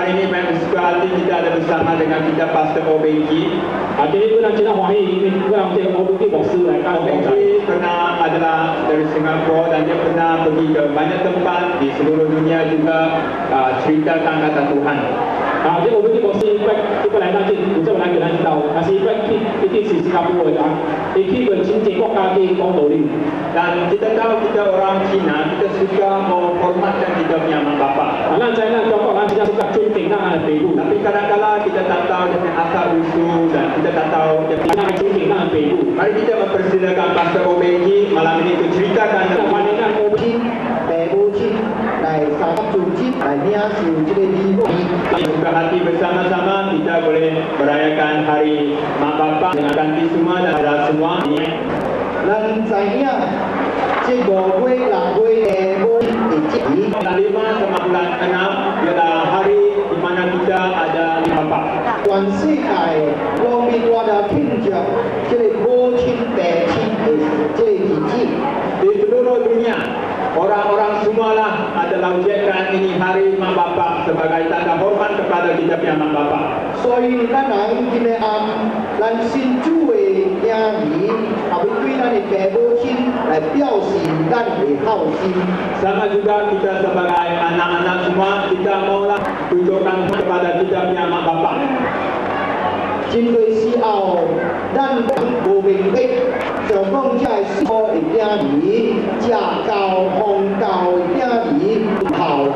hari ini banyak bersuka hati kita ada bersama dengan kita Pastor Obeki. 今日非常真係歡喜，因為讓這個奧比牧師來到我們。 Obeki pernah adalah dari Singapura dan dia pernah pergi ke banyak tempat di seluruh dunia juga ceritakan kata Tuhan. 這個奧比牧師一個來到這，然之後來給他知道，但是一定是新加坡的啊，你去個親戚國家去講道理。 Dan kita tahu kita orang Cina, kita suka menghormatkan kita punya mak bapak. 那在那中國人比較suka尊敬那北部， Tapi kadang-kadang kita tak tahu dia punya asal usul dan kita tak tahu dia punya. 那尊敬那北部。 Mari kita mempersilakan Pastor Obeki malam ini untuk ceritakan 那歡迎那奧比。 父母親來三組織來領受這個禮物。 Buka hati bersama-sama kita boleh merayakan hari mak bapak dengan ganti semua dan saudara semua. 咱知影這5月、6月父母的節日， Bulan 5 sama bulan 6 ialah hari di mana kita ada mak bapak. 全世界國民我哋慶祝這個母親、父親的這個日子。 Di seluruh dunia orang-orang semualah adalah ujian ini hari mak bapak sebagai tanda hormat kepada kita punya mak bapak. 所以咱人今日暗，咱新主的兒兒，後邊對咱的父母親來表示咱的孝心。 Sama juga kita sebagai anak-anak semua kita maulah tunjukkan kepada kita punya mak bapak. 真多時候，咱無明白，上講這係小的兒兒，家教、奉教的兒兒好。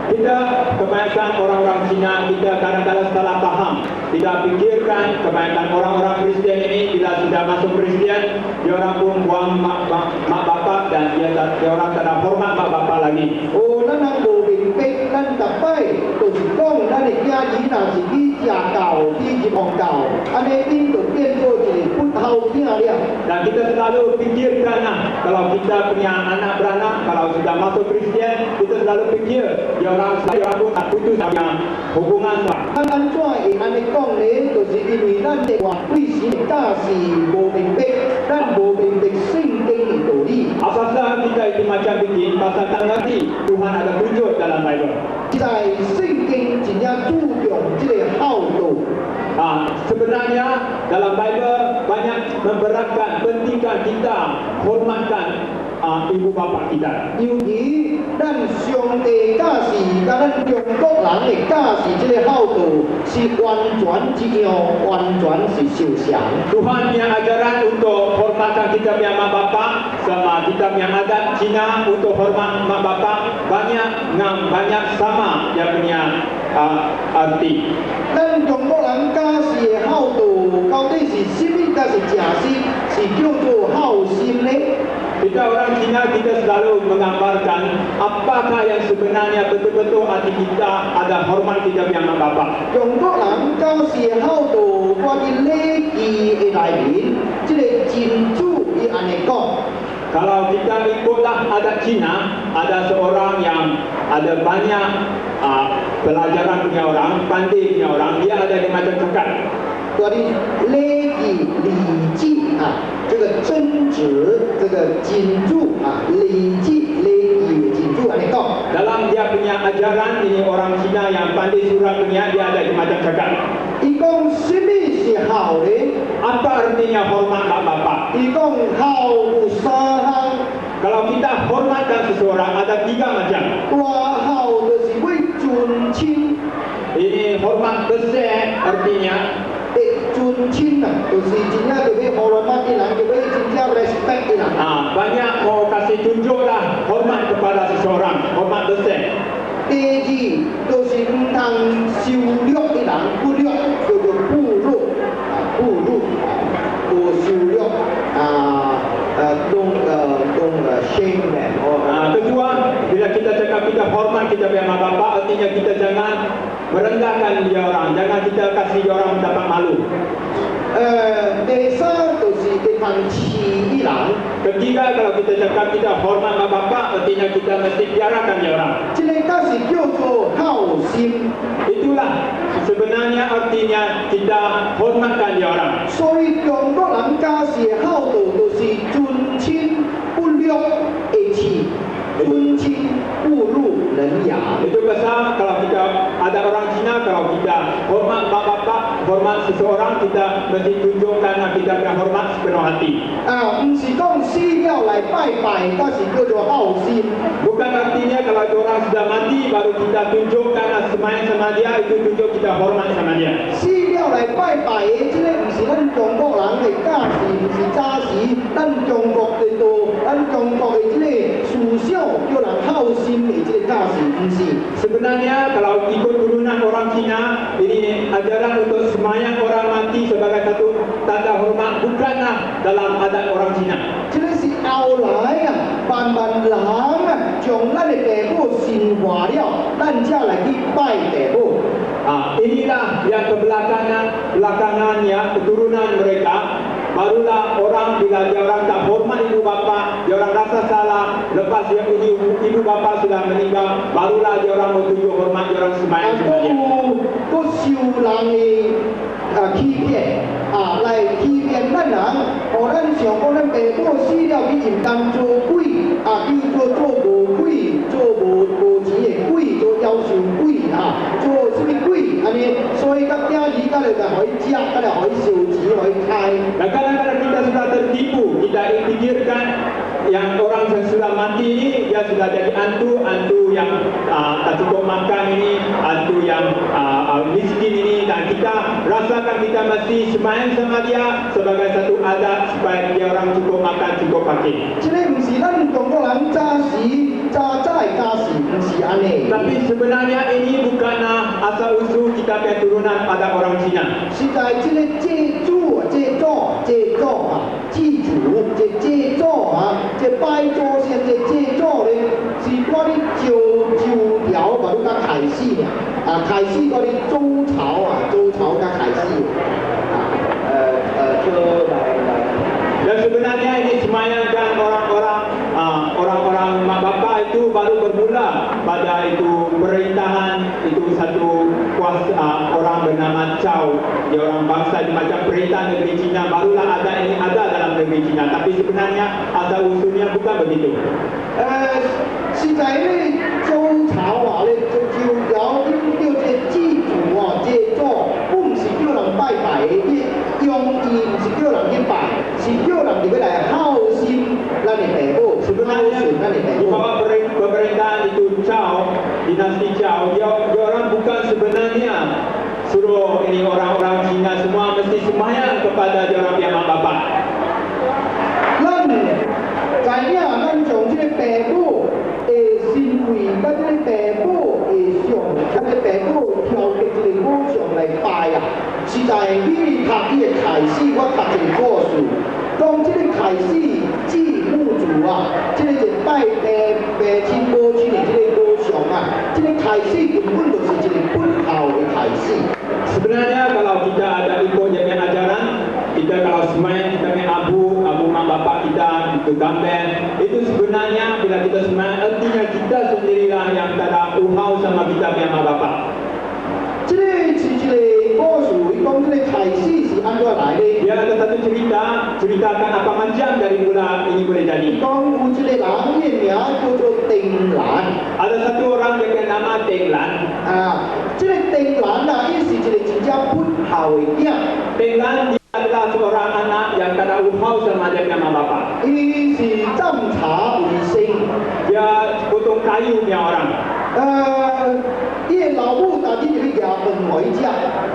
Kita kebanyakan orang-orang Cina kita kadang-kadang salah paham. Tidak fikirkan kebanyakan orang-orang Kristian ini bila sudah masuk Kristian, dia orang pun buang mak bapak dan dia orang tak ada hormat mak bapak lagi. 哦，咱人無明白，咱逐擺就是講，咱的兒兒若是去家教、去奉教，安尼恁就變做一個不孝囝了。 Dan kita selalu fikirkan kalau kita punya anak beranak, kalau sudah masuk Kristian, kita selalu fikir dia orang pun tak putus punya hubungan. 咱安怎會安尼講呢？就是因為咱的話對神的教是無明白，咱無明白聖經的道理。 Apabila kita itu macam begini, pasal tak ngerti Tuhan ada tunjuk dalam Bible. 在聖經真正注重這個孝道。 Sebenarnya dalam Bible banyak memberatkan pentingkan kita hormatkan ibu bapa kita. 由於咱上帝教是甲咱中國人的教是這個孝道是完全一樣，完全是相像。 Tuhan punya ajaran untuk hormatkan kita punya mak bapak sama kita punya adat Cina untuk hormat mak bapak banyak sama dia punya arti. 咱中國人教是的孝道到底是什麼？才是正式，是叫做孝心呢？ Kita orang Cina kita selalu menggambarkan apakah yang sebenarnya betul-betul arti kita ada hormat kita punya mak bapak. 中國人教是的孝道，關於禮儀的內面，這個真主伊安尼講。 Kalau kita ikutlah adat Cina, ada seorang yang ada banyak pelajaran punya orang, pandai punya orang, dia ada di macam cakap. 关于礼仪礼记这个真旨，这个经注礼记礼仪经注安尼讲。 Dalam dia punya ajaran ini orang Cina yang pandai surat punya dia ada di macam cakap. 伊讲什么是孝呢？ Apa artinya hormat mak bapak? 伊讲孝有三项， Kalau kita hormatkan seseorang ada 3 macam. 大孝就是为尊亲， Ini hormat besar artinya 尊亲就是真正就要互人捌的人，就要真正 respect 的人。 banyak mau kasih tunjuklah hormat kepada seseorang, hormat besar. 第二就是唔通羞辱的人，不辱叫做不辱不辱不羞辱shame them。 Kedua, bila kita cakap kita hormat kita punya mak bapak, artinya kita jangan merendahkan dia orang, jangan kita kasih dia orang mendapat malu. 第三就是會通欺人。 Ketiga, kalau kita cakap kita hormat mak bapak, artinya kita mesti piarakan dia orang. 這個才是叫做孝心。 Itulah sebenarnya artinya kita hormatkan dia orang. 所以中國人家是孝道，就是尊親不辱義氣，尊親不辱人也。 Itu pasal kalau kita ada orang Cina, kalau kita hormat bapak-bapak, hormat seseorang, kita mesti tunjukkan kita punya hormat sepenuh hati. 唔是講死了來拜拜，嗰是叫做孝心。 Bukan artinya kalau itu orang sudah mati baru kita tunjukkan semayang sama dia, itu tunjuk kita hormat sama dia. 死了來拜拜嘅，即個唔是咱中國人嘅假時，唔是早時，咱中國嘅道，咱中國嘅即個思想叫人孝心嘅即個假時，唔是。 Sebenarnya kalau ikut turunan orang Cina, ini ajaran untuk semayang orang mati sebagai satu tanda hormat bukanlah dalam adat orang Cina. 即個是後來啊，慢慢人啊，將咱嘅父母神化了，咱才來去拜父母。 Inilah yang belakangannya keturunan mereka. Barulah orang bila dia orang tak hormat ibu bapa, dia orang rasa salah. Lepas dia ibu bapa sudah meninggal, barulah dia orang menunjuk hormat, dia orang sembahyang sama dia. 個受人嘅欺騙來欺騙咱人，互咱想講咱父母死了去陰間做鬼做無鬼，做無錢嘅鬼，做夭壽鬼做什麼鬼安尼，所以甲囝兒甲就互伊食，甲就互伊燒錢，互伊開。 Dan kadang-kadang kita sudah tertipu, kita pikirkan yang orang yang sudah mati ini dia sudah jadi hantu yang tak cukup makan ini, hantu yang miskin ini, dan kita rasakan kita mesti semayang sama dia sebagai satu adat supaya dia orang cukup makan, cukup pakai. 即個唔是咱中國人早嘅假時，唔是安尼。 Tapi sebenarnya ini bukanlah asal usul kita punya turunan pada orang Cina. 是在即個祭祖祭祖即拜祖先即祭祖咧，是嗰啲舊條把它開始開始嗰啲周朝甲開始Dan sebenarnya ini semayangkan orang-orang mak bapak itu baru bermula pada itu perintahan itu satu kuasa orang bernama Chow, dia orang bangsa di macam perintah negeri Cina, barulah ada ini ada dalam negeri Cina, tapi sebenarnya asal usulnya bukan begitu. 是在咧周朝咧就叫即祭祖祭祖，不是叫人拜拜嘅，用意唔是叫人去拜，是叫人哋要來孝心咱嘅父母， Sebenarnya di bawah pemerintahan itu Chow, dinasti Chow, dia orang bukan sebenarnya suruh ini orang-orang Cina semua mesti sembahyang kepada dia orang yang mak bapak. 咱知影咱從即個父母嘅行為，甲即個父母嘅相，甲即個父母挑嘅即個偶像來拜是在你讀伊嘅開始，我讀一個故事，講即個開始祭母主即個是拜父親母親嘅即個偶像即個開始根本就是一個不孝嘅開始。 Sebenarnya kalau kita ada ikut yang ajaran, kita kalau semayang kita punya abu mak bapak kita itu gambar, itu sebenarnya bila kita semayang artinya kita sendirilah yang tak ada uhau sama kita punya mak bapak. 這個是一個故事，伊講這個開始是安怎來的？ Dia ada satu ceritakan apa macam dari mula ini boleh jadi. 講有一個人嘅名叫做定蘭。 Ada satu orang yang bernama Teng Lan. 這個定蘭伊是一個真正不孝嘅囝。 Teng Lan dia adalah seorang anak yang tak ada uhau sama dia punya mak bapak. 伊是斟茶為生。 Dia potong kayu punya orang. 伊嘅老母當天就去夾飯給伊食。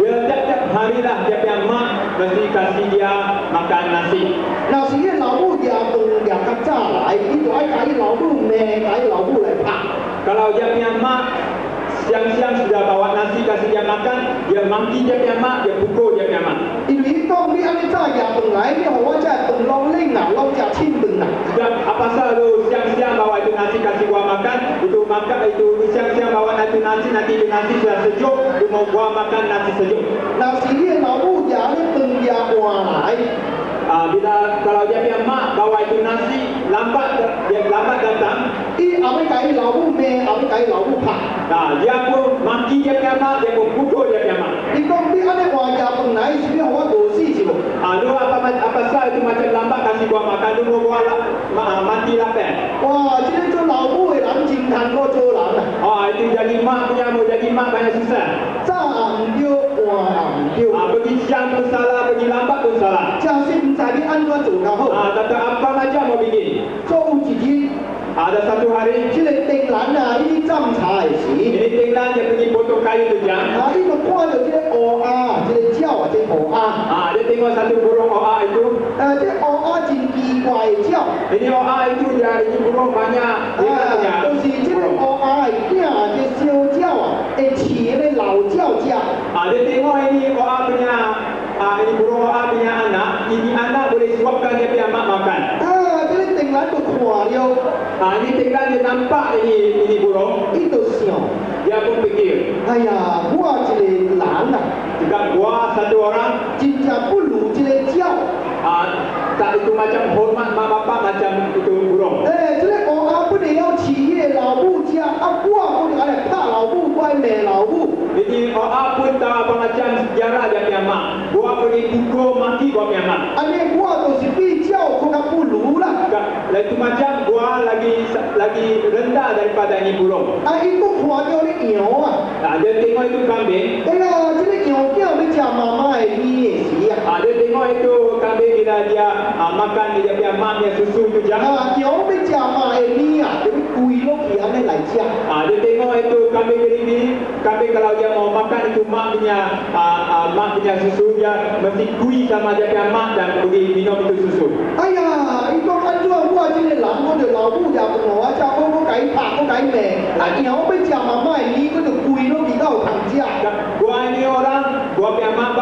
Dia tiap-tiap hari lah dia punya mak mesti kasih dia makan nasi. 若是伊老母夾飯夾較早來，伊就愛甲伊老母罵，甲伊老母來拍。 Kalau dia punya mak siang-siang sudah bawa nasi kasih dia makan, dia maki dia punya mak, dia pukul dia punya mak. 因為伊講你安尼早夾飯來，你互我這飯攏冷啦，攏食清飯啦。 Sudah apa salah lu siang-siang bawa itu nasi kasih gua makan, itu siang-siang bawa itu nasi, nanti itu nasi sudah sejuk, lu mau gua makan nasi sejuk. 若是伊嘅老母夾咧飯夾換來。 Bila kalau dia punya mak bawa itu nasi dia lambat datang, 伊後尾甲伊老母罵，後尾甲伊老母拍。 dia pun maki dia punya mak, dia pun pukul dia punya mak. 你講你安尼換夾飯來，是要互我餓死是無？ Lu apa salah itu macam lambat kasih gua makan, lu mau gua mati lapar. 哇！即個做老母嘅人真貪過做人啊！ itu jadi mak punya mau jadi mak banyak susah. 早暗着，晚暗着。 Pergi siang pun salah, pergi lambat pun salah. 假使唔知你安怎做较好， Tapi apa macam mau bikin? 做有一日， Ada satu hari 这个订兰啊，伊斟茶的时， ini Thailand dia pergi potong kayu tu jam. 啊，伊就看到这个乌鸦，这个鸟啊，这个乌鸦， Dia tengok satu burung oa itu. 这个乌鸦真奇怪的鸟， Ini oa itu dia ini burung banyak. Dia 啊，就是这个乌鸦的囝啊，这小鸟啊，会饲那个老鸟食。 Dia tengok ini oa punya ini burung oa punya anak. Ini anak boleh suapkan dia punya mak makan. 啊，这个订兰就看了， Ini Thailand dia nampak ini burung. 伊就想， Dia pun fikir, 哎呀，我这个兰啊， jika gua satu orang 真正不如这个鸟。 tak itu macam hormat mak bapak macam itu burung. 这个乌鸦本来要饲迄个老母食，啊，我本来来拍老母，我骂老母。 Jadi oa pun tahu apa macam sejarah dia punya mak. Gua pergi pukul mati gua punya mak. 安尼我就是比鸟更加不如啦。 Lain itu macam gua lagi rendah daripada ini burung. 啊，伊佫看到咧羊啊， Dia tengok itu kambing. 哎呀，这个羊囝要食妈妈的米的时啊， Dia tengok itu kambing bila dia makan dia punya mak punya susu itu jam. 啊，羊要食妈的米啊，就要跪落去安尼来食。 Dia tengok itu kambing ini, kambing kalau dia mau makan itu mak punya susu dia mesti kui sama dia punya mak dan pergi minum itu susu. 哎呀，伊讲安怎我这个人，我就老母食饭我食，我甲伊拍，我甲伊骂，啊，羊要食妈妈的米，我就跪落去到有通食。 Gua ini orang, gua punya mak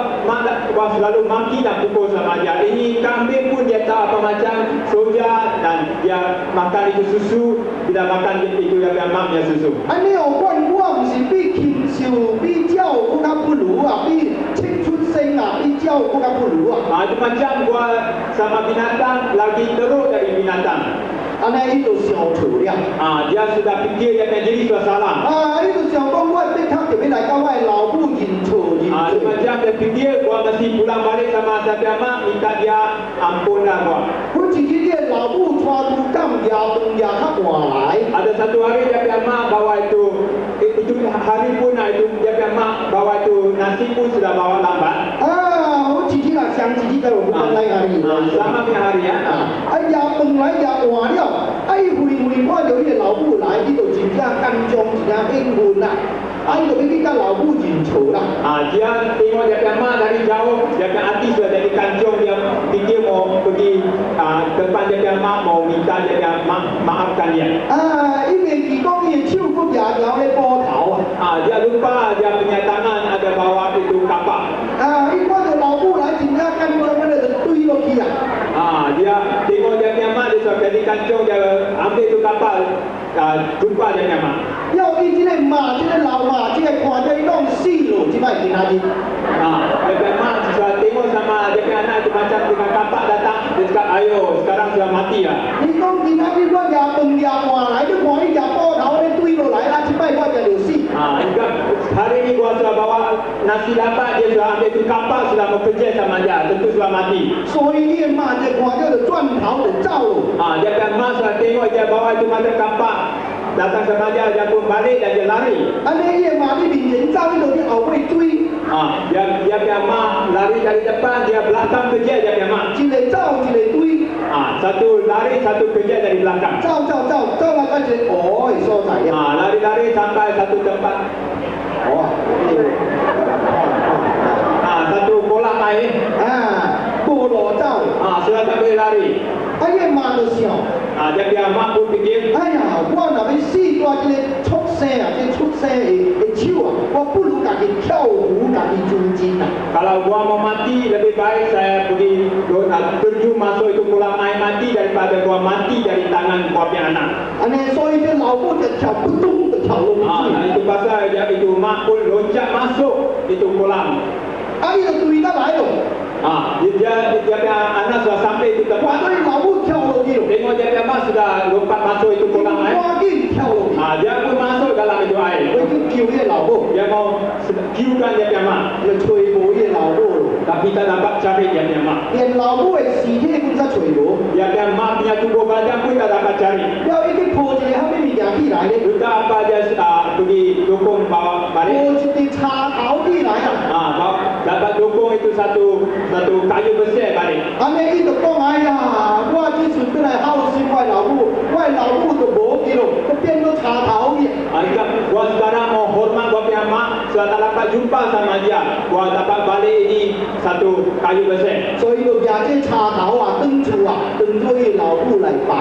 gua selalu maki dan pukul sama dia. Ini kambing pun dia tahu apa macam soja dan dia makan itu susu, tidak makan itu dia punya mak punya susu. 安尼有管我毋是比禽兽、比鸟更加不如啊，比青春生啊，比鸟更加不如啊。 Itu macam gua sama binatang lagi teruk dari binatang. 安尼伊就想错了， Dia sudah fikir dia punya diri sudah salah. 啊，伊就想讲我即刻就要来甲我的老母认错认 Itu 错。 macam dia fikir gua mesti pulang balik sama saya punya mak minta dia ampunlah gua. 我一日个老母带拄干夜饭夜较晚来， Ada satu hari dia punya mak bawa itu hari pun itu dia punya mak bawa itu nasi pun sudah bawa lambat. 啊，我一日啊上一日个有饭来阿里。 Sama punya hari ya. 啊，夜饭来夜晚了，啊，伊忽然看到伊个老母来，伊就真正感动，真正兴奋啦，啊，伊就要去甲老母认错啦。 Dia tengok dia punya mak dari jauh, dia punya hati sudah jadi kancung, dia fikir mau pergi depan dia punya mak mau minta dia punya mak maafkan dia. 啊，伊袂记讲伊的手佫抓条咧波头啊， Dia lupa dia punya tangan ada bawa itu kapak. 啊，伊看到老母来，真正感动，安尼就对落去啊。 Dia tengok dia punya mak dia sudah jadi kancung, dia ambil itu kapak, jumpa dia punya mak. 要伊即个妈，即个老妈，即个看到伊拢死咯，即摆今仔日。 Dia punya mak sudah tengok sama dia punya anak itu macam dengan kapak datang, dia cakap ayo sekarang sudah mati lah. 你讲今仔日我夜饭夜晚来，你看伊抓波头咧对落来，啊，即摆我就死。 Juga hari ini gua sudah bawa nasi dapat, dia sudah ambil itu kapak sudah bekerja sama dia, tentu sudah mati. 所以伊的妈就看到就转头就走咯。 Dia punya mak sudah tengok dia bawa itu macam kapak, datang sama dia, dia pun balik dan dia lari. 安尼伊的妈你面前走，伊就去后尾追， Dia punya mak lari dari depan, dia belakang kejar dia punya mak. 一个走一个追， Satu lari, satu kejar dari belakang. 走到到一个湖的所在了。 Lari-lari sampai satu tempat, 好啊， satu kolam air. 啊，无路走， Sudah tak boleh lari. 啊，伊的妈就想， Dia punya mak pun fikir, 哎呀，我若要死带这个畜生啊，这畜生的手啊，我不如家己跳湖，家己尊真啊。 kalau gua mau mati, lebih baik saya pergi terjun masuk itu kolam air mati daripada gua mati dari tangan gua punya anak. 安尼，所以这老母就跳不动，就跳落去。 Itu pasal dia itu mak pun loncat masuk itu kolam. 啊，伊就追得来咯， Dia punya anak sudah sampai itu 看 tempat. 到伊老母跳落去咯， Tengok dia punya mak sudah lompat masuk itu kolam air. 赶紧跳落去， Dia pun masuk dalam itu air. 我去救伊老母， Dia mau kiukan dia punya mak. 就吹无伊老母咯， Tapi tak dapat cari dia punya mak. 连老母的尸体cũng才吹无， Dia punya mak punya tubuh badan pun tak dapat cari. 了伊去抱一个虾米物件起来咧， Entah apa dia pergi itu satu kayu besar balik. 安尼伊就讲哎呀，我即阵转来孝顺我老母，我老母就无去咯，都变做插头去。 Gua sekarang mau hormat gua punya mak, setelah dapat jumpa sama dia, gua dapat balik ini satu kayu besar. 所以就拿这插头啊，登厝啊，登做伊老母来拜。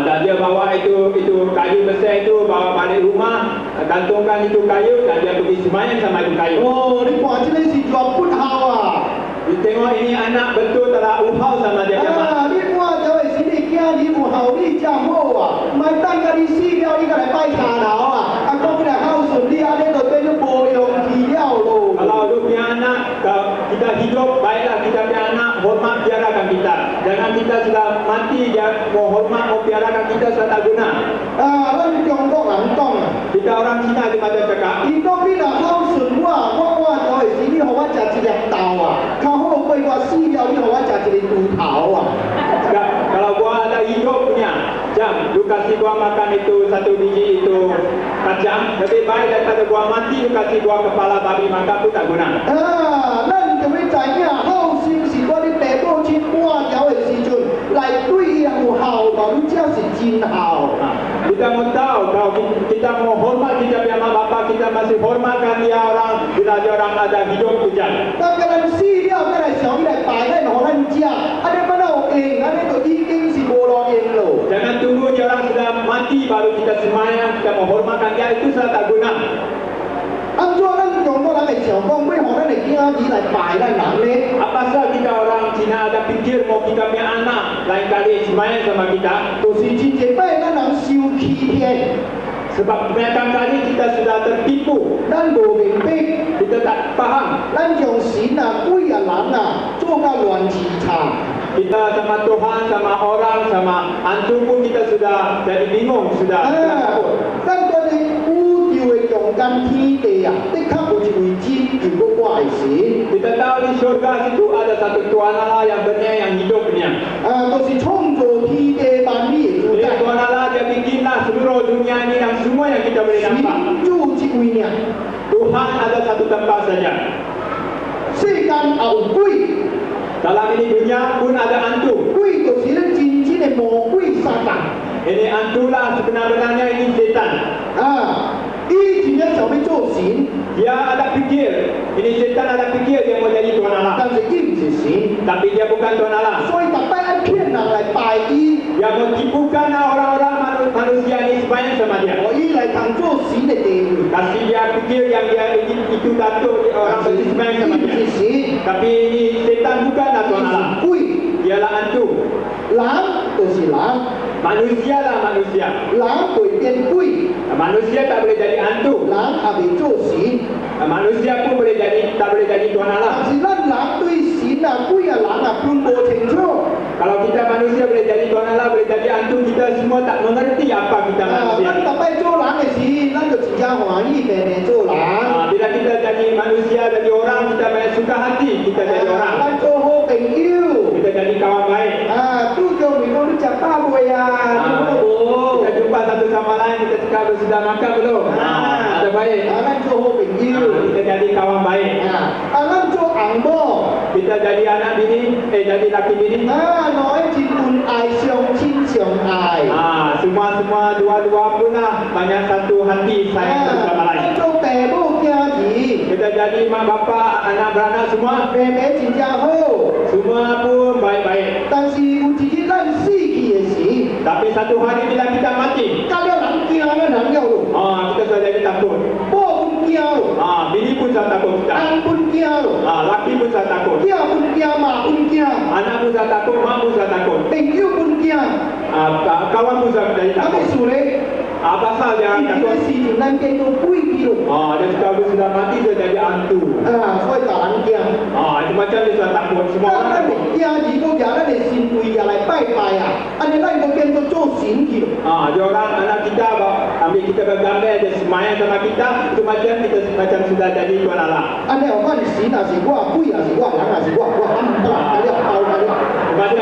Dan dia bawa itu kayu besar itu bawa balik rumah, gantungkan itu kayu dan dia pergi sembahyang sama itu kayu. 哦，你看这个是全不好啊！ Tengok ini anak betul telah uhau sama dia punya mak. 啊，你看这位是你囝儿有孝你真好啊，唔系等甲你死了，你甲来拜插头啊，啊，讲起来孝顺你安尼就变做无用去了咯。 Kalau lu punya anak, kita hidup baiklah kita punya anak, hormat piarakan kita. Jangan kita sudah mati dia mau hormat mau piarakan kita sudah tak guna. 啊，咱中国人讲啊， Kita orang Cina dia macam cakap, 伊讲你若孝顺我就会是你互我食一粒豆啊，较好过我死了你互我食一个猪头啊。 kalau gua ada hidup punya, jam lu kasih gua makan itu satu biji itu kacang, lebih baik daripada gua mati lu kasih gua kepala babi makan pun tak guna. 啊，咱就要知影孝心是我哋爸母亲半条的时阵来对伊有孝道，你才是真孝。 Kita mau tahu kalau kita mau hormat kita punya mak bapak, kita masih hormatkan dia orang bila dia orang ada hidup hujan. 当甲咱死了，再来想伊来拜咱，互咱食，安尼怎有用？安尼就已经是无路用咯。 Jangan tunggu dia orang sudah mati baru kita sembahyang, kita mau hormatkan dia itu sudah tak guna. 安怎咱中国人会想讲，要互咱的囝儿来拜咱人呢？ Apa sahaja kita orang Cina ada fikir mau kita punya anak lain kali sembahyang sama kita, 就是真正拜咱人受欺骗， sebab kebanyakan kali kita sudah tertipu, 咱无明白， kita tak faham. 咱将神啊、鬼啊、人啊做甲乱七叉。 Kita sama Tuhan, sama orang, sama hantu pun kita sudah jadi bingung, sudah 啊，咱嗰啲宇宙嘅中間天地啊，的確有一位真叫做我的神。 Kita tahu di surga itu ada satu Tuhan Allah yang benar, yang hidupnya. 啊，就是創造天地萬物嘅主 Jadi 宰， Tuhan Allah dia bikinlah seluruh dunia ini dan semua yang kita boleh 神 nampak. 主一位呢。 Tuhan ada satu tempat saja. 世間有鬼， Dalam ini dunia pun ada hantu. 鬼就是咧真正嘅魔鬼撒旦。 Ini hantulah sebenar-benarnya ini setan. 啊，伊真正想要做神， Dia ada fikir, ini setan ada fikir dia mau jadi Tuhan Allah. 但是伊唔是神， Tapi dia bukan Tuhan Allah. 所以逐擺愛騙人來拜伊， Dia menipukan orang-orang manusia ini sembahyang sama dia. 互伊來當做神嘅地位。 Kasih dia fikir yang dia itu datuk orang pergi sembahyang sama 伊唔 dia. 是神， Tapi ini setan bukanlah Tuhan Allah. 伊是鬼。 Dialah hantu. 人就是人， Manusia lah manusia. 人會變鬼， Manusia tak boleh jadi hantu. 人也未做神。 Manusia pun tak boleh jadi Tuhan 但 Allah. 是咱人對神啊、鬼啊、人啊分不清楚。 Kalau kita manusia boleh jadi Tuhan Allah, boleh jadi hantu, kita semua tak mengerti apa kita 啊， manusia. 咱逐擺做人嘅時，咱就真正歡喜平平做人。 Bila kita jadi manusia, jadi orang, kita banyak suka hati, kita jadi orang. 咱做好朋友。 Kita jadi kawan baik. 啊，拄着面講你食飽未啊？你講無？ Kita jumpa satu sama lain, kita cakap sudah makan belum? Ada baik. 啊，咱做好朋友。 Kita jadi kawan baik. 啊，咱做翁某。 Kita jadi anak bini, jadi laki bini. 啊，兩個真恩愛，相親相愛。 Semua dua-dua pun lah banyak satu hati sayang satu sama 啊， lain. 咱做爸母囝兒， Kita jadi mak bapak, anak beranak semua, 爸爸真正好。 semua pun baik-baik. 但是有一日咱死去嘅時， Tapi satu hari bila kita mati, 甲了人驚了人了咯， kita sudah jadi takut. 某分驚咯， Bini pun sudah takut kita. 翁分驚咯， Laki pun sudah takut. 囝分驚，媽分驚， Anak pun sudah takut, mak pun sudah takut. 朋友分驚。 Kawan pun sudah jadi 啊， takut. 咩事咧？ Pasal 以 jangan 前嘅 takut. 事情咱變做鬼去咯。 Dia sudah mati, dia jadi hantu. 啊，所以大人驚。 Itu macam dia sudah takut. Semua 咱 orang 咱 takut. 嘅囝兒個日咱嘅神位也來拜拜啊，安尼咱就變做做神去咯。 Dia orang anak kita ambil kita bergambar dia semayang sama kita, itu macam sudah jadi Tuhan Allah. 安尼我看神也是我，鬼也是我，人也是我，我冚唪唥嗰啲包嗰啲。 Macam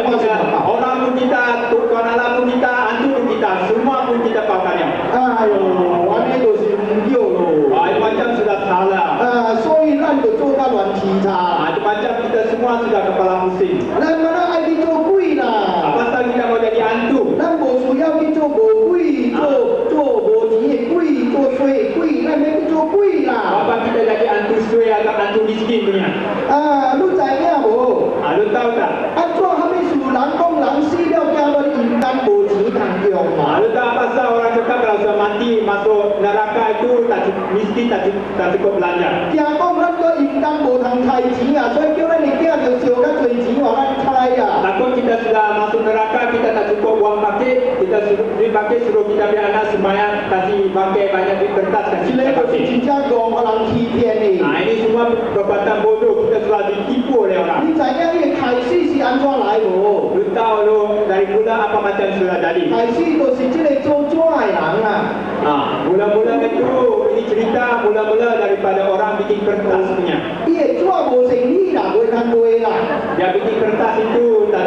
orang pun kita, Tuhan Allah pun kita, hantu pun kita, semua pun kita paukannya. 哎呦，安尼就是唔對咯。 Itu macam sudah salah. 啊，所以咱就做到亂七叉。 Itu macam sudah mati masuk neraka itu mesti tak cukup belanja. 听讲咱个应当无通开钱啊，所以叫咱的囝就烧较多钱互咱开啊。 Takut kita sudah masuk neraka, kita tak cukup uang pakai, kita dipakai suruh kita punya anak sembahyang kasih pakai banyak duit kertas kasih 这 kita 个就是 pakai. 真正戆互人欺骗的。 Nah ini semua perbuatan bodoh, kita sudah ditipu oleh orang. 你知影伊的开始是安怎来无？ Lu tahu lu dari mula apa macam sudah jadi. 开始就是这个做纸的人啊。 Mula-mula itu ini cerita mula-mula daripada orang bikin kertas punya. 伊的纸无生意啦，袂通卖啦。 Dia bikin kertas itu tak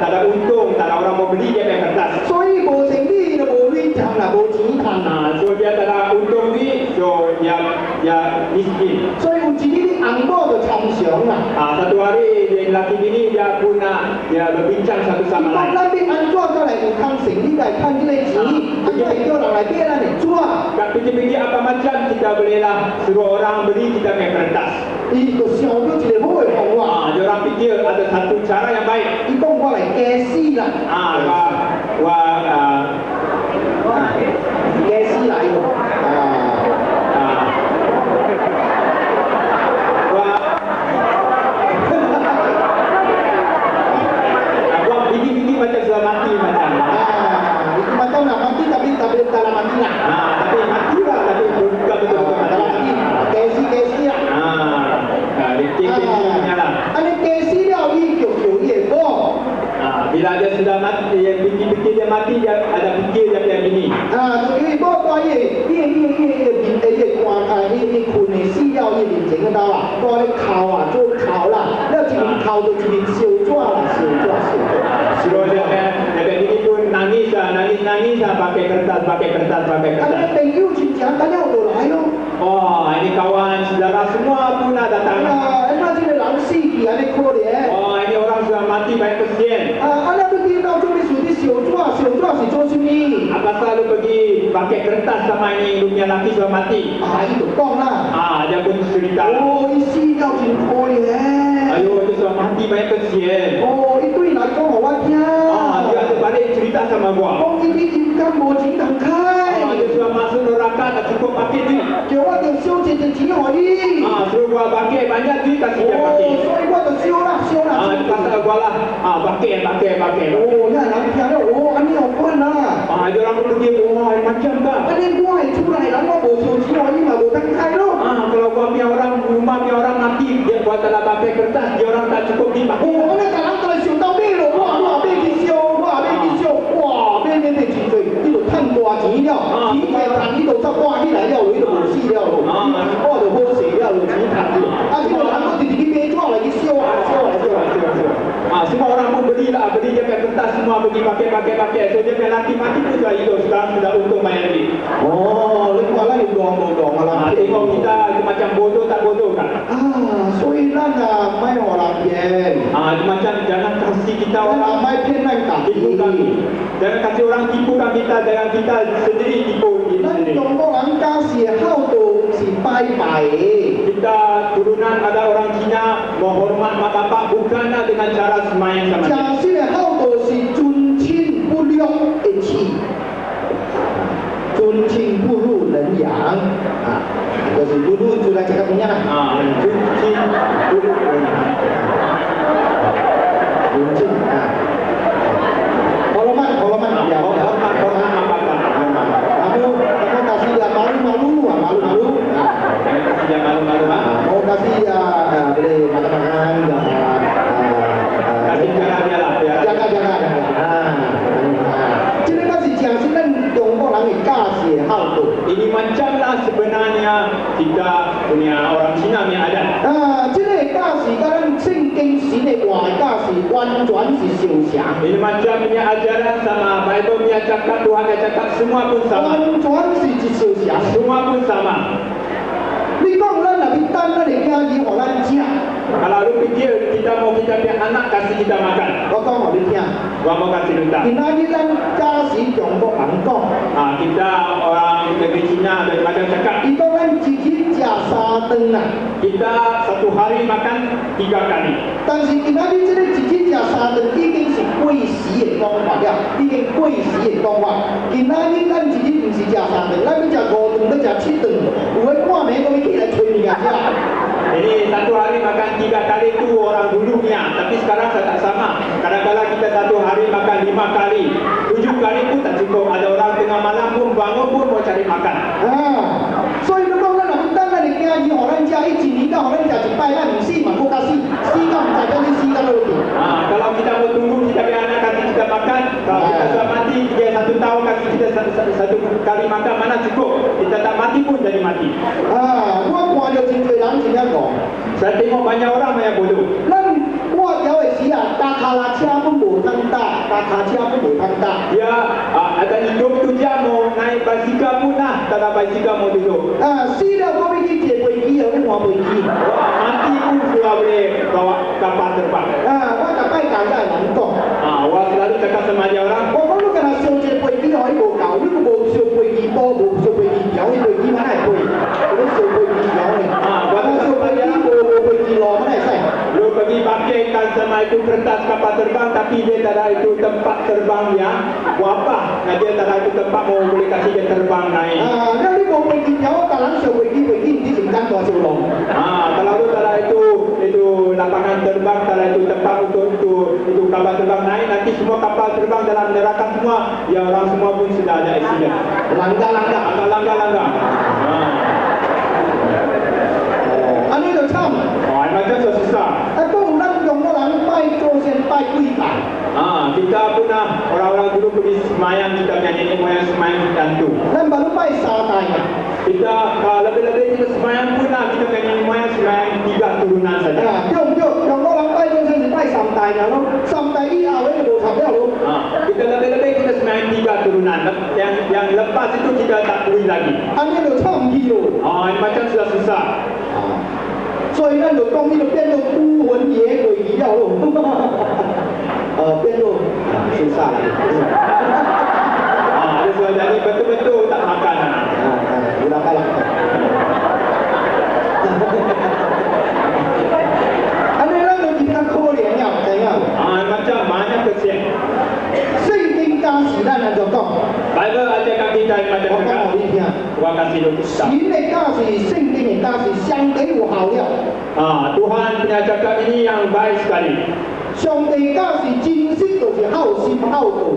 ada untung, tak ada orang mau beli dia punya kertas. 所以无生意就无钱赚啦，无钱赚啦。 So dia tak ada untung ni, so dia miskin. 所以有一日翁某就参详啦。 Satu hari dia lelaki ini dia berbincang satu 伊 sama 讲 lain. 咱要安怎才来有通生意来趁这个钱，安怎会叫人来买咱的纸？ Kat fikir-fikir apa macam kita bolehlah suruh orang beli kita punya kertas. 伊就想到一个好的方法， Dia orang fikir ada satu cara yang baik. 伊讲我来假死啦，假死来喎，Buat fikir-fikir macam sudah mati macam. itu macam nak mati tapi dalam mati lah. Tapi mati lah, tapi bukan betul-betul mati. Dalam mati,假死啦。 Dia fikir-fikirnya lah. 安尼假死了，伊就叫伊的某。 Bila dia sudah mati, dia fikir-fikir dia mati, dia ada fikir dia punya bini. 就叫伊某帶伊個棺材，伊困的死了，伊面前嗰兜啊，帶咧哭啊，做哭啦，了一面哭就一面燒紙啦，燒紙。 Suruh dia punya bini pun nangis lah, pakai kertas. 安尼朋友親戚大家就來咯。 Oh, ini kawan, saudara semua pun dah datang. 那這個人死去安尼可憐。 Oh, ini orang sudah mati banyak kesian. 安尼要見到做咩事？啲燒紙是做什麼？ Apa selalu pergi pakai kertas sama ini, lu punya laki sudah mati. 伊就講啦。 Dia pun cerita. 伊死了真可憐。 Ayo, dia sudah mati banyak kesian. 伊對來講互我聽。 Dia ada balik cerita sama gua. 講伊啲陰間無錢通開。 Dia sudah masuk neraka tak cukup pakai duit. 叫我就燒一隻錢互伊。 Suruh gua pakai banyak duit kasih dia pakai. 所以我就燒啦。 Kata gua lah, pakai. 那人聽了，安尼有關啦。 Dia orang pun pergi, wah macam tak. 安尼我係出來人，我無燒錢互伊嘛無通開咯。 Kalau gua punya orang, rumah punya orang mati, dia gua telah pakai kertas, dia orang tak cukup dipakai. 安尼個人就係燒到尾咯，我買去燒，哇，買真濟，你就趁大錢了，錢賺你就執掛起來了，你就無死了咯。我就好勢了，就錢賺了。你個人我直直去買紙來去燒。 Semua orang pun beli dia punya kertas semua pergi pakai. So dia punya laki mati pun sudah hidup, sekarang sudah untung banyak duit. 你話啦，要講啦。 Tengok kita macam bodoh tak bodoh kan? 所以咱啊，唔好人騙。 Macam jangan kasih kita 咱啊， orang 唔騙咱家 tipu kami. Jangan kasih orang tipukan kita, jangan kita sendiri tipu diri 咱 sendiri. 中國人家是孝道是拜拜的。 Kita turunan ada orang Cina menghormat mak bapak bukanlah dengan cara sembahyang sama dia. 正式的孝道是尊親不良的氣，尊親不入人陽就是入就來這個邊啦。尊親Halaman ya. Kamu kasih dia malu-malu. Dia malu-malu pak. Mau kasih ya boleh makan-makan. Kasih cara dia lah. Jaga. Jadi kan si Jiang Xin kan Tiongkok orang ni kasih hal tu. Ini macamlah sebenarnya kita punya orang Cina punya adat. 这个假是跟咱圣经神的话假是完全是相像， Ini macam punya ajaran sama, Bible punya cakap, Tuhan punya cakap, semua pun sama. 完全是一相像。 Semua pun sama. 你讲咱若要等咱的囝儿互咱食， Kalau lu fikir kita mau kita punya anak kasih kita makan, 我讲互你听， gua mau kasih duta. 今仔日咱假是中国人讲， Kita orang negeri Cina ada macam cakap, 伊讲咱一日食3顿啊。 Kita satu hari makan 3 kali. 但是今仔日这个一日食3顿已经是过时的讲法了，已经过时的讲法。今仔日咱一日唔是食3顿，咱要食5顿，要食7顿，有的半暝都起来吹物件食。 Jadi satu hari makan 3 kali itu orang dulunya, tapi sekarang tak sama. Kadang-kadang kita satu hari makan 5 kali, 7 kali pun tak cukup. Ada orang tengah malam pun bangun pun mau cari makan. 所以如果咱若不等咱的囝儿，互咱食一年到，互咱食一摆，咱唔死嘛，搁较死，死到唔知讲你死到落去。 Kalau kita mau tunggu kita punya anak kasih kita makan, kalau kita sudah mati dia 1 tahun kasih kita satu kali makan mana cukup. Kita tak mati pun jadi mati. 我看到真多人真正讲， Saya tengok banyak orang yang bodoh. 咱我条的时啊，搭卡拉车都无通搭，搭卡车都无通搭。 Dia ada hidup tu dia mau naik basikal pun lah, tak ada basikal mau duduk. 死了我要去坐飞机，我换飞机。 Mati pun sudah boleh bawa kapal terbang. 我逐摆讲甲人讲， Awak selalu cakap sama dia orang. 我讲你敢若烧一个飞机，互伊无够，你佫无烧飞机煲，无烧飞机条，伊飞机哪会飞？你烧飞机条呢？我烧飞机无飞机路，哪会使？ Lu pergi pakaikan sama itu kertas kapal terbang, tapi dia tak ada itu tempat terbang yang apa? Nah dia tak ada itu tempat mau boleh kasih dia terbang naik. 你无飞機條，我甲人燒飛機，飛機唔知成間大燒路。 Kalau lu tak ada itu lapangan terbang, tak ada itu tempat untuk itu kapal terbang naik, nanti semua kapal terbang dalam neraka semua, ya orang semua pun sudah ada accident. Langgar-langgar， Agak langgar-langgar. 安尼就慘。 Macam susah. 講有咱中國人拜祖先拜幾拜？ Kita pernah orang-orang dulu pergi semayang, kita punya nenek moyang semayang tentu. 咱baru拜3代啊。 Kita lebih-lebih kita semayang pun lah, kita punya nenek moyang semayang 3 turunan saja. 對唔對？中國人拜祖先是拜3代啊咯，3代以後咧就無差別咯。 Kita lebih-lebih kita semayang 3 turunan. Yang lepas itu kita tak boleh lagi. 安尼就差唔多咯。 Macam sudah susah. 所以咱就講呢就變做孤魂野鬼一樣咯。變做susah lah. Dia sudah jadi betul-betul tak makan. Udah kalah. Ada orang yang kita kaya ya, saya. Macam banyak kesian. 聖經加時咱就講， Bible ajarkan kita macam 我講我你聽， Gua kasih lu kisah. 神的加時、聖經的加時相對有效了。 Tuhan punya cakap ini yang baik sekali. 上帝加時真實就是好心好道。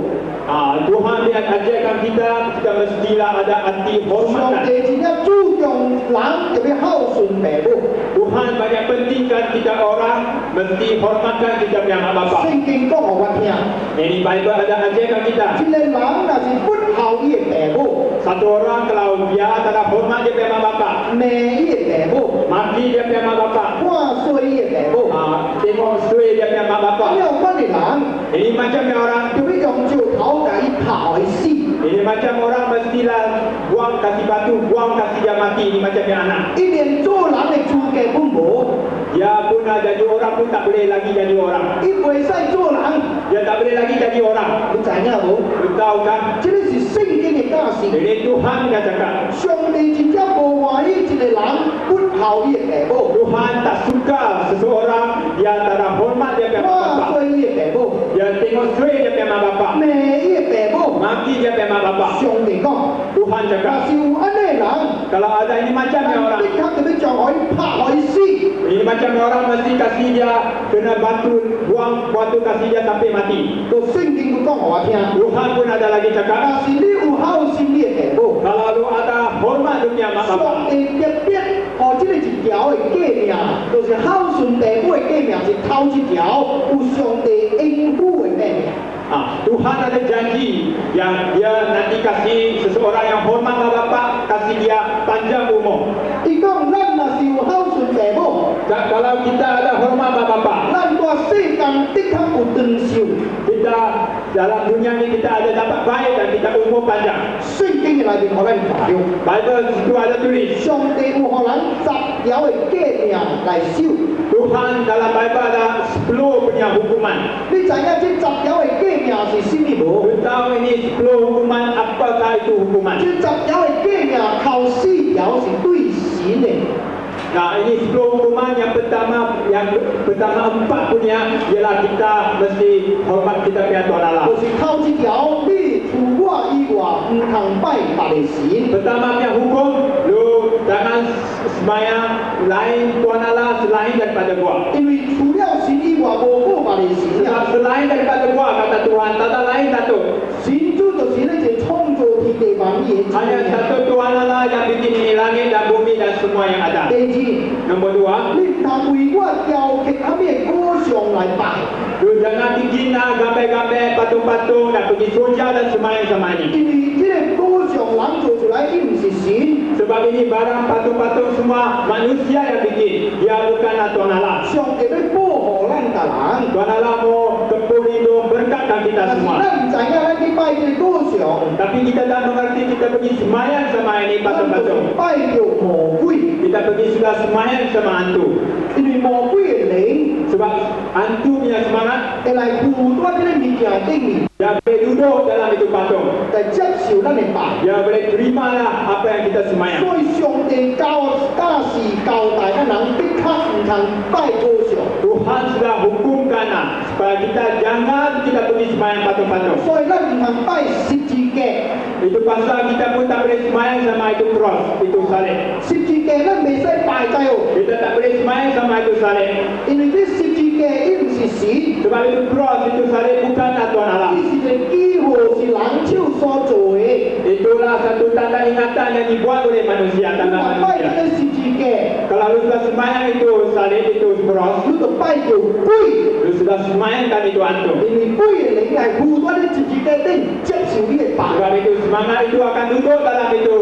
Tuhan dia ajarkan kita mestilah ada hati 上 hormat. 帝真正注重人特別孝順父母。 Tuhan banyak pentingkan kita orang mesti hormatkan kita punya mak bapak. 聖經講我聽， Ini Bible ada ajarkan kita. 一個人若是不孝伊的父母， Satu orang kalau dia tak ada hormat dia punya mak bapak, 罵伊的父母， maki dia punya mak bapak, 看衰伊的父母， tengok sui dia punya mak 咁 bapak. 有關的人， Ini macamnya orang. 就要用石頭甲伊拍去死。 Ini macam orang mestilah buang kasih batu, buang kasih dia mati. Ini macamnya anak. 伊連做人的資格本無， Dia pun dah jadi orang pun tak boleh lagi jadi orang. 伊袂使做人， Dia tak boleh lagi jadi orang. 你知影無？ Lu tahu kan? 這個是聖經的教示。 Ini Tuhan yang cakap. 上帝真正無歡喜一個人不孝伊的父母， Tuhan tak suka seseorang dia tak ada hormat dia punya mak 看 bapak. 衰伊的父母， Dia tengok sui dia punya mak bapak. 罵伊的父母。 Maki dia punya mak bapak. 上帝講， Tuhan 若 cakap. 是有安尼的人， Kalau ada ini macamnya 咱 orang. 立刻就要將佢拍去死。 Ini macamnya orang mesti kasih dia kena bantu buang batu kasih dia sampai mati. 個聖經佢講我聽， Tuhan pun ada lagi 若 cakap. 是你有孝心你的父母。 Kalau lu ada hormat lu punya mak bapak. 上帝特別，這個一條的誡命，就是孝順父母的誡命是頭一條，有上帝應許的命。 Tuhan ada janji yang dia nanti kasih seseorang yang hormat mak bapak, kasih dia panjang umur. 伊講咱若是有孝順父母， Kalau kita ada hormat mak bapak, 咱在世間的確有長壽。 kita dalam dunia ini kita ada dapat baik dan kita umur panjang. 聖經嘅內面，我哋發了， Bible situ ada tulis. 上帝有可能10條嘅誡命來守。 Tuhan dalam Bible ada 10 punya hukuman. 你知影這10條嘅誡命是什麼無？ Lu tahu ini 10 hukuman, apakah itu hukuman? 這10條嘅誡命頭4條是對神嘅。Nah, ini 10 hukuman yang pertama 4 punya ialah kita mesti hormat kita punya Tuhan Allah. 就是靠这条，你除我以外唔通拜别个神。 Pertama punya hukum, lu jangan sembahyang lain Tuhan Allah selain daripada gua. 因为除了神以外，无好别个神 Sebab 呀。 selain daripada gua kata Tuhan, tak ada lain satu. 神主就是那个创造天地万物的 Hanya 主。 satu Tuhan Allah yang bikin ini langit dan bumi dan semua yang ada. 第二， Nombor 2, 你唔通为我雕刻阿咩偶像来拜， lu jangan bikin gambar-gambar patung-patung dan pergi soja dan sembahyang sama 因 ini. 为这个偶像人做出来，伊唔是神。 Sebab ini barang patung-patung semua manusia yang bikin. Dia bukanlah Tuhan Allah. 上帝要保护咱个人。 Tuhan Allah mau pelindung berkatkan kita 但是 semua. 咱唔知影咱去拜这个偶像， Tapi kita tak mengerti kita pergi sembahyang sama ini 咱就是 patung-patung. 拜着魔鬼， Kita pergi sudah sembahyang sama hantu. 因为魔鬼的灵 Sebab hantu punya semangat, 会来附在这个物件顶面， dia boleh duduk dalam itu patung. 来接受咱的拜。 Dia boleh terimalah apa yang kita sembahyang. 所以上帝假是交代咱人，的确唔通拜偶像。 Tuhan sudah hukumkan supaya kita jangan kita pergi sembahyang patung-patung. 所以咱唔通拜十字架。 Itu pasal kita pun tak boleh sembahyang sama itu cross, itu salib. 十字架咱未使拜在哦， Kita tak boleh sembahyang sama itu salib. 因为这十字架伊唔是神， Sebab itu cross, itu salib bukanlah Tuhan Allah. 伊是一个记号，是人手所做的。 Itulah satu tanda ingatan yang dibuat oleh manusia, 你 tanda 若拜这 manusia. 个十字架， Kalau lu sudah sembahyang itu salib, itu cross, 你就拜着鬼， lu sudah sembahyangkan itu hantu. 因为鬼的灵来附在你十字架顶，接受你的拜。 Sebab itu semangat itu akan duduk dalam itu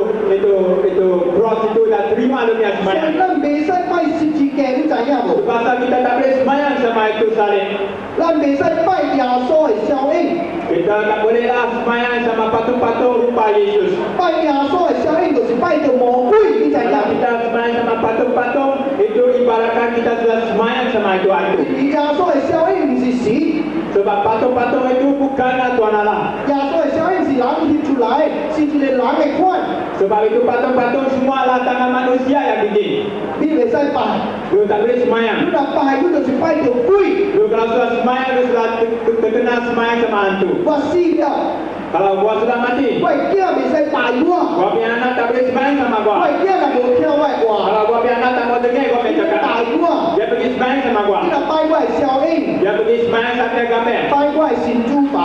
cross itu dan terima lu punya 所以 sembahyang. 咱未使拜十字架，你知影无？ Pasal kita tak boleh sembahyang sama itu salib. 咱未使拜耶稣的效应， Kita tak bolehlah sembahyang sama patung-patung rupa Yesus. 拜耶稣的效应就是拜着魔鬼，你知 Kalau 影？ kita sembahyang sama patung-patung, itu ibaratkan kita sudah sembahyang sama itu hantu. 因为耶稣的效应唔是神， Sebab patung-patung itu bukanlah Tuhan Allah. 耶稣的效应是人翕出来，是一个人的款， Sebab itu patung-patung semualah tangan manusia yang bikin. 你未使拜。 Lu tak boleh 你 sembahyang. 若拜，你就是拜着鬼。 Lu kalau sudah sembahyang, lu sudah terkena sembahyang sama hantu. 我死了， Kalau gua sudah mati, 我的囝未使拜我， gua punya anak tak boleh sembahyang sama 我 gua. 的囝若无听我的话， Kalau gua punya anak tak mau dengar gua punya 拜 cakap, 我。 dia pergi sembahyang sama gua. 你若拜我的效应， Dia pergi sembahyang sampai gambar. 拜我的神主牌，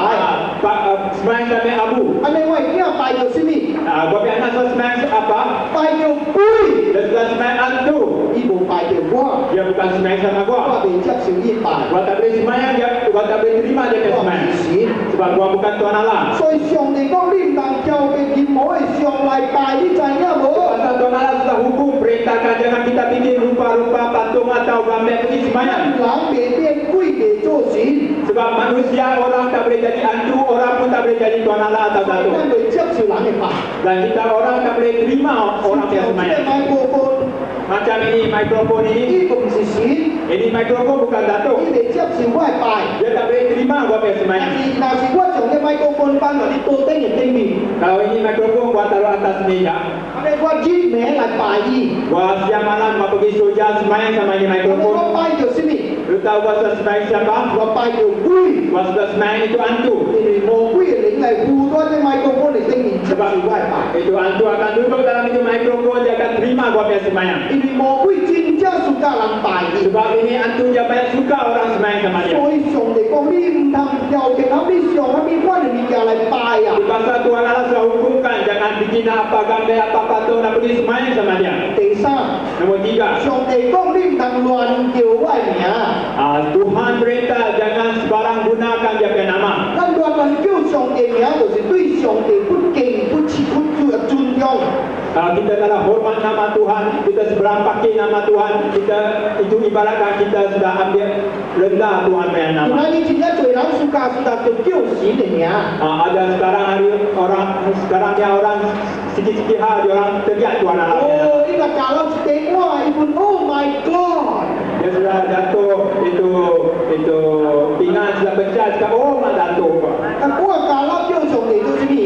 Sembahyang sampai abu. 安尼我的囝拜着什么？ Gua punya anak sudah sembahyang apa? 拜着鬼， Dia sudah sembahyang hantu. 伊无拜着我， Dia bukan sembahyang sama 我 gua. 未接受伊拜， Gua tak boleh sembahyang, gua tak boleh terima dia punya 我 sembahyang. 是神。 Sebab gua bukan Tuhan Allah. 所以上帝讲你唔通交给任何的上来拜，你知影无？ Pasal Tuhan Allah sudah hukum perintahkan jangan kita bikin rupa-rupa patung atau gambar pergi sembahyang. 人未变鬼未做神， Sebab manusia orang tak boleh jadi hantu, orang pun tak boleh jadi Tuhan Allah atau 所以 satu. 咱未接受人的拜。 Dan kita orang tak boleh terima orang yang 这个 sembahyang. 麦克风， Macam ini mikrofon ini, 伊唔是神， ini mikrofon bukan 伊 datuk. 未接受我的拜。 Dia tak boleh terima gua punya 但 sembahyang. 是，若是我將這麥克風放喺你桌頂嘅頂面， Kalau ini mikrofon gua taruh atas meja, 咁你我指名嚟拜伊， gua siang malam gua pergi soja sembahyang sama ini 咁你 mikrofon. 我拜着什麼？ Lu tahu gua sudah sembahyang siapa? 我拜着鬼， Gua sudah sembahyang itu hantu. 因為魔鬼嘅靈嚟附咗隻麥克風嚟頂面，接受我嘅拜。 Itu hantu akan duduk dalam itu mikrofon, dia akan terima gua punya sembahyang. 因為魔鬼真正屬家人拜伊， Sebab ini hantu dia banyak suka orang sembahyang sama dia. 所以上帝講你唔通條件，你上乜嘢關嘅物件嚟拜啊？ Pasal Tuhan Allah sudah hukumkan jangan bikin apa gambar apa patung nak pergi sembahyang sama dia. 第三， Nombor 3, 上帝講你唔通亂叫我嘅名， Tuhan perintah jangan sebarang gunakan dia punya nama. 咱亂叫上帝名，就是對上帝不敬不起不尊重。 Kalau kita adalah hormat nama Tuhan, kita seberang pakai nama Tuhan, kita itu ibaratkan kita sudah ambil rendah Tuhan punya 原 nama. 來你真正做人暑假是就叫神嘅名， Ada sekarang dia orang sikit-sikit hal dia orang teriak Tuhan Allah. 哦，呢個教佬一地哇，一般 Oh my God， Dia sudah jatuh itu pinggan sudah pecah, cakap oh mak jatuh. 但我教佬叫上帝做什麼？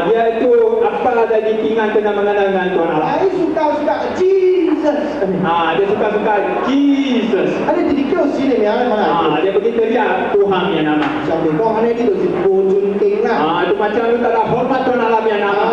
Dia itu apa lagi ingat kena mengenal dengan Tuhan Allah. Ai suka-suka Jesus. Dia suka-suka Jesus. Ada jadi kau sini ni ada mana? Dia pergi teriak Tuhan punya nama. Sampai kau ada ni tu si bojun king lah. Itu macam lu tak ada hormat Tuhan Allah punya nama.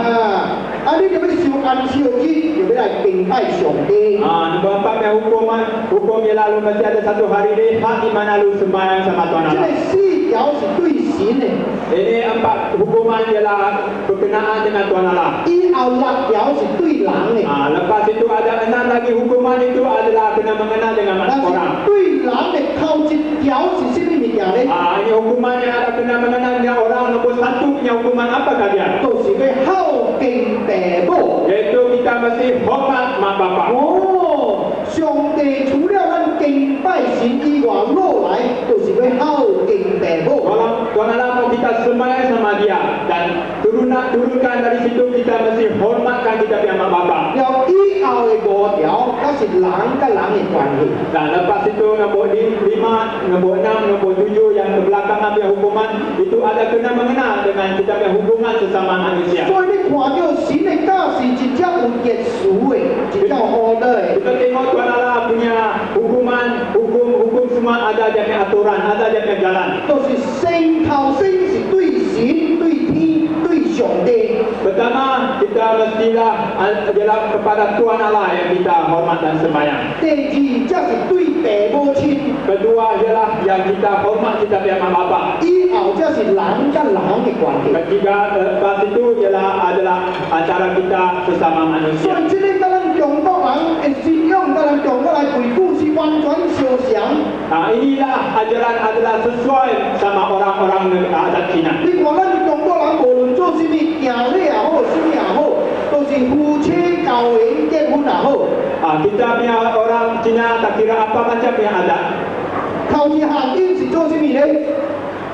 Ada dia mesti siukan siuki, dia boleh king pai siung king. Nombor 4 punya hukum ialah lu mesti ada satu hari rehat di mana lu sembahyang sama Tuhan 这 Allah. 个四条是对神的， Ini 4 hukuman ialah berkenaan dengan Tuhan Allah. 以后六条是对人的， Lepas itu ada 6 lagi hukuman itu adalah kena mengenal dengan 但 orang. 是对人的头一条是什么物件呢？ Ini hukuman yang ada kena mengenal dengan orang. Nombor 1 punya hukuman apakah dia? 就是要孝敬父母。 Yaitu kita mesti hormat mak bapak. 上帝除了咱敬拜神以外，落来就是要孝敬父母。 Kalau Tuhan Allah mau kita sembahyang sama dia dan turunkan dari situ kita mesti hormatkan kita punya mak bapak. 了以後嘅5條，那是人跟人嘅關係。 Dan lepas itu nombor 5, nombor 6, nombor 7 yang ke belakang punya hukuman itu ada kena mengenal dengan kita punya hubungan sesama manusia. 所以你看到神嘅教是真正有耶穌嘅，真正好嘅。 Kita tengok Tuhan Allah punya hukum semua ada dia punya aturan, ada dia punya jalan. 就是先頭先是對神、對天、對上帝。 Pertama kita mestilah adalah kepada Tuhan Allah yang kita hormat dan sembahyang. 第二，則是對父母親。 Kedua ialah yang kita hormat kita punya mak bapak. 以後則是人跟人嘅關係。 Ketiga lepas itu adalah antara kita sesama 所 manusia. 以這個跟咱中國人嘅信仰，跟咱中國來回顧是完全相像。 Inilah ajaran adalah sesuai sama orang-orang adat Cina. 你看咱中國人無論做什麼行禮也好，什麼也好，都是夫妻交緣結婚也好。 Kita punya orang Cina tak kira apa macam punya adat. 頭一項應是做什麼呢？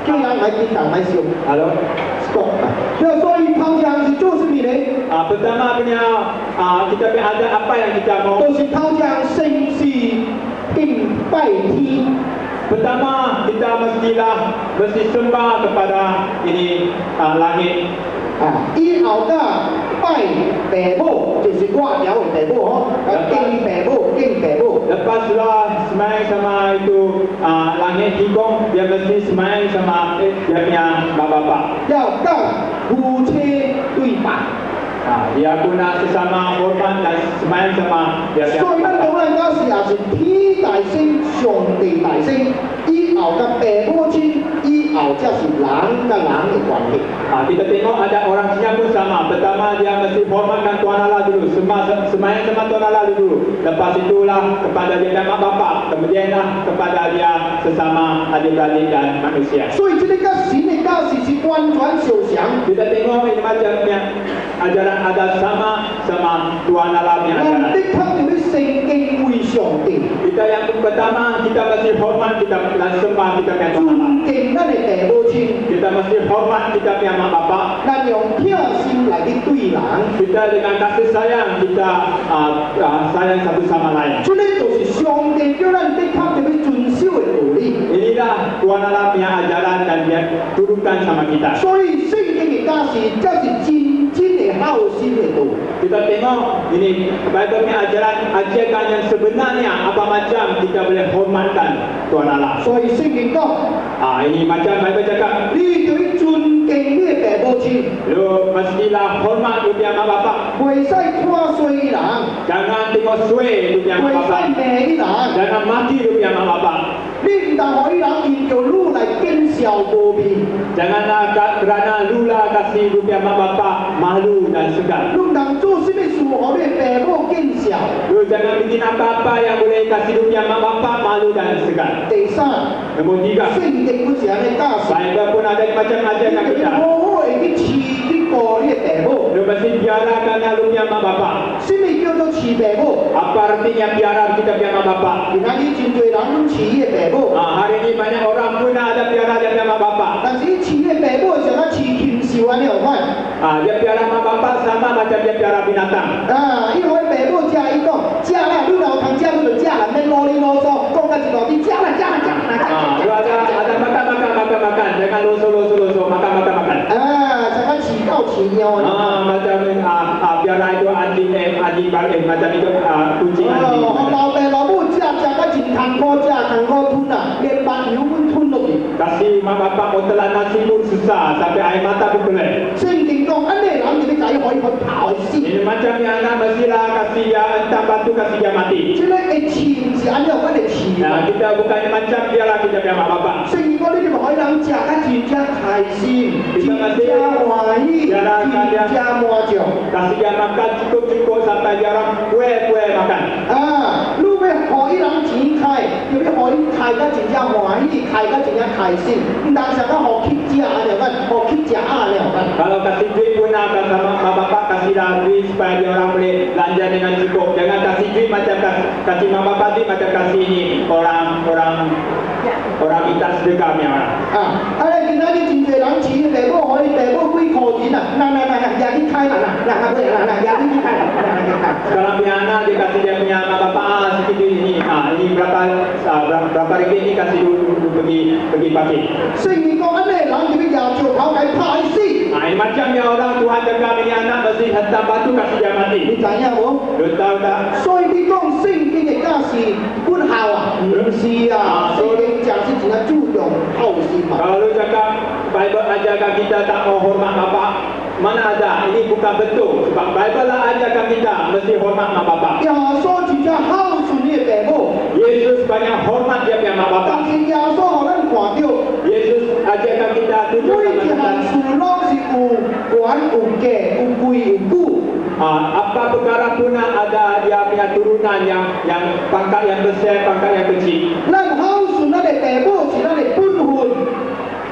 叫人來見人來笑。 Halo. Stop. 所以頭一項是做什麼呢？ Pertama punya kita punya adat apa yang kita mau. 都是頭一項先是敬拜天。 Pertama kita mesti sembah kepada ini langit. 以後嘅拜父母就是我了嘅父母敬父母，敬父母。 Lepaslah sembahyang sama itu langit hingkong, dia mesti sembahyang sama dia punya bapak-bapak. 要跟夫妻對拜。 Dia guna sesama hormat dan sembahyang sama dia 所以 punya 咱 bapak. 講咱嗰時也是天大星、上帝大星，以後嘅父母親，以後則是人跟人嘅關係。 Kita tengok ada orang Cina pun sama. Pertama dia mesti hormatkan Tuhan Allah dulu, sembahyang sama Tuhan Allah dulu. Lepas itulah kepada dia dan mak bapak, kemudianlah kepada dia sesama adik-beradik dan manusia. 所以這個跟神嘅教是完全相像。 Kita tengok ini macamnya ajaran ada sama Tuhan Allah punya 咱 ajaran. 的確要聖敬畏上帝， Kita yang pertama kita mesti hormat kita dan sembah kita punya Tuhan Allah. 尊敬咱嘅父母親， Kita mesti hormat kita punya mak bapak. 咱用疼心來去對人。 Kita dengan kasih sayang kita sayang satu sama lain. 這個就是上帝叫咱的確要遵守嘅道理。 Inilah Tuhan Allah punya ajaran dan dia turunkan sama kita. 所以聖經嘅教是，這是真嘅孝心嘅道。 Kita tengok ini Bible punya ajaran yang sebenarnya apa macam kita boleh hormatkan Tuhan Allah. 所以聖經講。 Ini macam Bible cakap, 你對尊敬你嘅父母親， lu mestilah hormat lu punya mak bapak. 袂使看衰人， Jangan tengok suai lu punya 袂 mak 使 bapak. 罵人。 Jangan maki lu punya mak bapak. 你唔當可以人因着汝來見笑無面， Janganlah kerana lu lah kasih lu punya mak bapak malu dan segan. 汝唔當做什麼事，互你父母見笑。 Lu jangan bikin apa-apa yang boleh kasih lu punya mak bapak malu dan segan. 第三， Nombor 3, 聖經本是安尼教示， Bible pun ada macam ajaran 你 kita. 好好地去飼去顧你嘅父母。 Lu mesti piarakan lu punya mak bapak. 什麼叫做飼父母？ Apa artinya piara kita punya mak bapak? 而家你真多人攏飼伊嘅父母， Hari ini banyak orang pun ada piara dia punya mak bapak. 但是伊飼伊嘅父母嘅時候，咱飼禽獸安尼有歹。 Dia piara mak bapak sama macam dia piara binatang. 因為父母食伊講，食啦，你若有通食，你就食啦，免囉哩囉嗦，講到一路你食啦，食啦，食啦，食啦。 Lu ada makan, jangan loso, makan. 才敢飼狗飼貓呢？ Macam ajaran itu anti balik macam itu kucing anti. 老爸老母食到真艰苦，艰苦吞啊，连饭油都吞落去。 Kasih mak bapak mau telan nasi pun susah sampai air mata pun keluar. 聖經講，安尼人就要仔可以去跑死。 Ini macam yang anak mestilah kasih dia entah batu kasih dia mati. 即個會飼是安尼有關嘅飼 Nah, kita bukan macam dia lah kita punya mak bapak. 聖經講呢啲咪可以人食得真正開心，真正歡喜，真正滿足。 Kasih dia makan cukup sampai dia orang kue makan. 啊，你要可以人錢開，要要可以開得真正歡喜，開得真正開心。唔但是講學去食啊了kan，學去食啊了kan。 Kalau kasih duit pun sama mak bapak kasihlah duit supaya dia orang boleh belanja dengan cukup. Jangan kasih duit macam kasih mak bapak duit macam kasih ini orang minta sedekah punya orang. 啊，啊！你見到啲真濟人錢父母可以父母幾箍錢啊？嗱，也去開啦，也去開啦。 Sekarang punya anak dia kasih dia punya mak bapak sedikit ini. Ini berapa ringgit ini kasih dulu pergi pakai. 聖經講緊咧，人哋嘅廿做跑計派死， Ini macamnya orang Tuhan jaga punya anak mesti hantar batu kasih dia 你 mati. 知影冇？ Lu tahu tak? 所以你講聖經嘅家是本校啊？唔是啊，聖經講是真係注重孝心嘛。 Kalau lu cakap Bible ajarkan kita tak mau hormat bapak, mana ada? Ini bukan betul. Sebab Bible lah ajarkan kita mesti hormat mak bapak. 耶穌真正孝順你嘅父母， Yesus banyak hormat dia punya mak 但 bapak. 是耶穌可能看到 Yesus ajarkan kita 每 tujuh 一項 sama 事攏是有管有價有貴有古。 apa perkara pun ada dia punya turunan yang pangkat yang besar, pangkat yang kecil. 咱孝順咱嘅父母是咱嘅本分，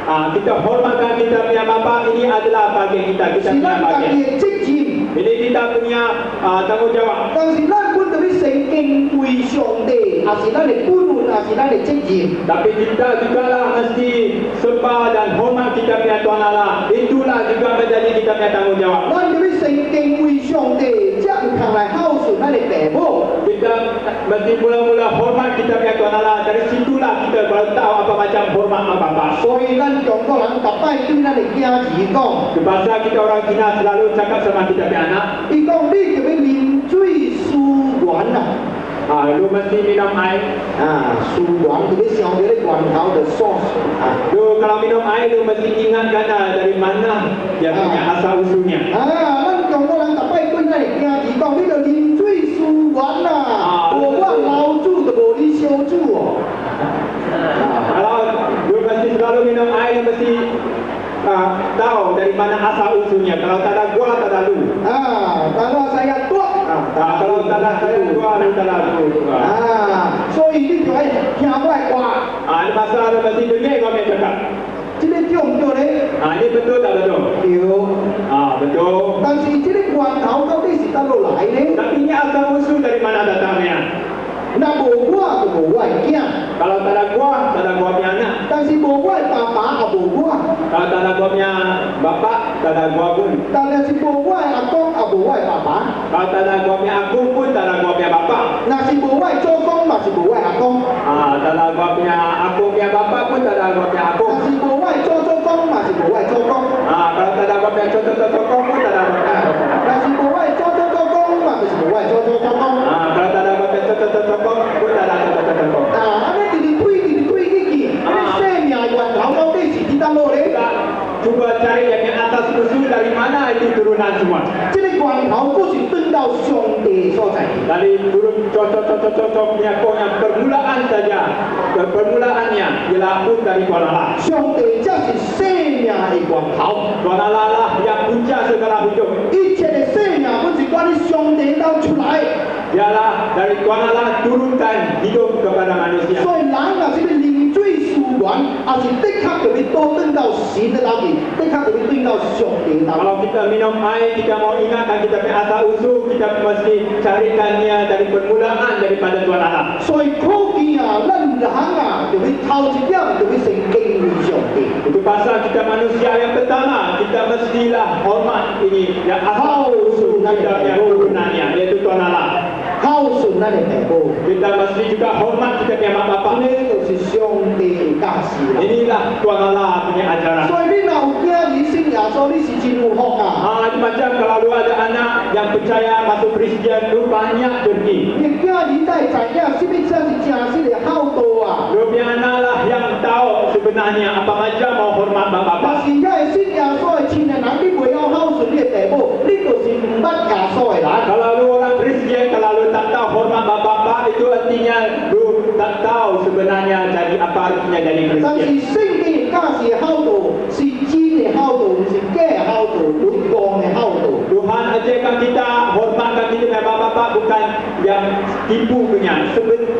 Kita hormatkan kita punya bapak, ini adalah bagian kita 是 punya 咱家 bagian. 己嘅責任。 Ini kita punya tanggungjawab. 但是咱本就要誠敬畏上帝，也是咱嘅本分，也是咱嘅責任。 Tapi kita juga lah mesti sembah dan hormat kita punya Tuhan Allah. Itulah juga menjadi kita punya tanggungjawab. 咱就要誠敬畏上帝，才有通來孝順咱嘅父母。 Kita mesti mula-mula hormat kita punya Tuhan Allah. Dari situlah kita baru tahu apa macam hormat mak bapak. 所以咱中國人逐擺對咱嘅囝兒講， Bahasa kita orang Cina selalu cakap sama kita punya anak. 伊講你就要啉水思源啊， Lu mesti minum air. 思源就要想到咧源頭的 source 啊。 Lu kalau minum air lu mesti ingatkan dari mana dia punya asal usulnya. 咱中國人逐擺對咱嘅囝兒講，你就啉水思源啊，無我老主就無你小主哦。 Kalau lu mesti selalu minum air, lu mesti tahu dari mana asal usulnya. Kalau tak ada gua, tak ada lu. Kalau saya tua, Kalau tak ada saya, gua, lu tak ada lu juga. 所以你就要聽我嘅話， Ini masalah lu mesti dengar kau punya cakap. 這個對唔對咧？ Ini betul tak betul? 對。 Betul. 但是這個源頭到底是哪路來呢？ Tapi ini asal usul dari mana datangnya? 那無我就無我嘅囝， Kalau tak ada gua, tak ada gua punya anak. 但是無我嘅爸爸也無我， Kalau tak ada gua punya bapak, tak ada gua pun. 但是無我嘅阿公也無我嘅爸爸， Kalau tak ada gua punya aku pun, tak ada gua punya bapak. 若是無我嘅祖公，嘛是無我嘅阿公， Tak ada gua punya aku punya bapak pun, tak ada gua punya aku. 若是無我嘅祖祖公，嘛是無我嘅祖公， Kalau tak ada gua punya contoh-contoh pun, tak ada gua punya aku. 若是無我嘅祖祖祖公，嘛就是無我嘅祖祖祖公。 Kalau tak ada gua punya contoh-contoh pun, tak ada contoh-contoh. 安尼直直推去，安尼生命源頭到底是伫倒落咧？ Kita cuba cari yang atas usul dari mana itu turunan semua. 這個源頭都是轉到上帝所在。 Dari turun contoh-contohnya yang permulaan saja. Permulaannya ialah pun dari Tuhan Allah. 上帝才是生命的源頭， Tuhan Allah lah yang punca segala hidup. 一切的生命本是關於上帝當出來， Ialah dari Tuhan Allah turunkan hidup kepada manusia. 所以人若是要啉水思源，也是的確就要倒轉到神的那邊，的確就要轉到上帝那邊。 Kalau kita minum air, kita mau ingatkan kita punya asal usul, kita mesti carikannya dari permulaan daripada Tuhan Allah. 所以可見啊，咱人啊，就要頭一點就要先敬畏上帝。 Itu pasal kita manusia yang pertama, kita mestilah hormat ini yang asal usul kita yang turunannya, yaitu Tuhan Allah. 孝順咱的父母， Kita mesti juga hormat kita punya mak bapak. 呢就是上帝的家事啦。 Inilah Tuhan Allah punya ajaran. 所以你若有囝兒生命耶稣，你是真有福啊！ Itu macam kalau lu ada anak yang percaya masuk Kristian, lu banyak rezeki. 你囝儿在知影什么才是正式的孝道啊！ Lu punya anak lah yang tahu sebenarnya apa macam mau hormat mak 但 bapak. 是遐个信耶稣的亲的人，你袂晓孝顺你的父母，你就是唔捌耶稣的人。 Kalau lu orang Kristian, kalau lu tak tahu hormat mak bapak, itu artinya lu tak tahu sebenarnya jadi apa artinya jadi 但 Kristian. 是圣经的教是孝道，是真的孝道，唔是假的孝道，有光的孝道。 Tuhan ajarkan kita hormatkan kita punya bapak-bapak bukan yang tipu punya,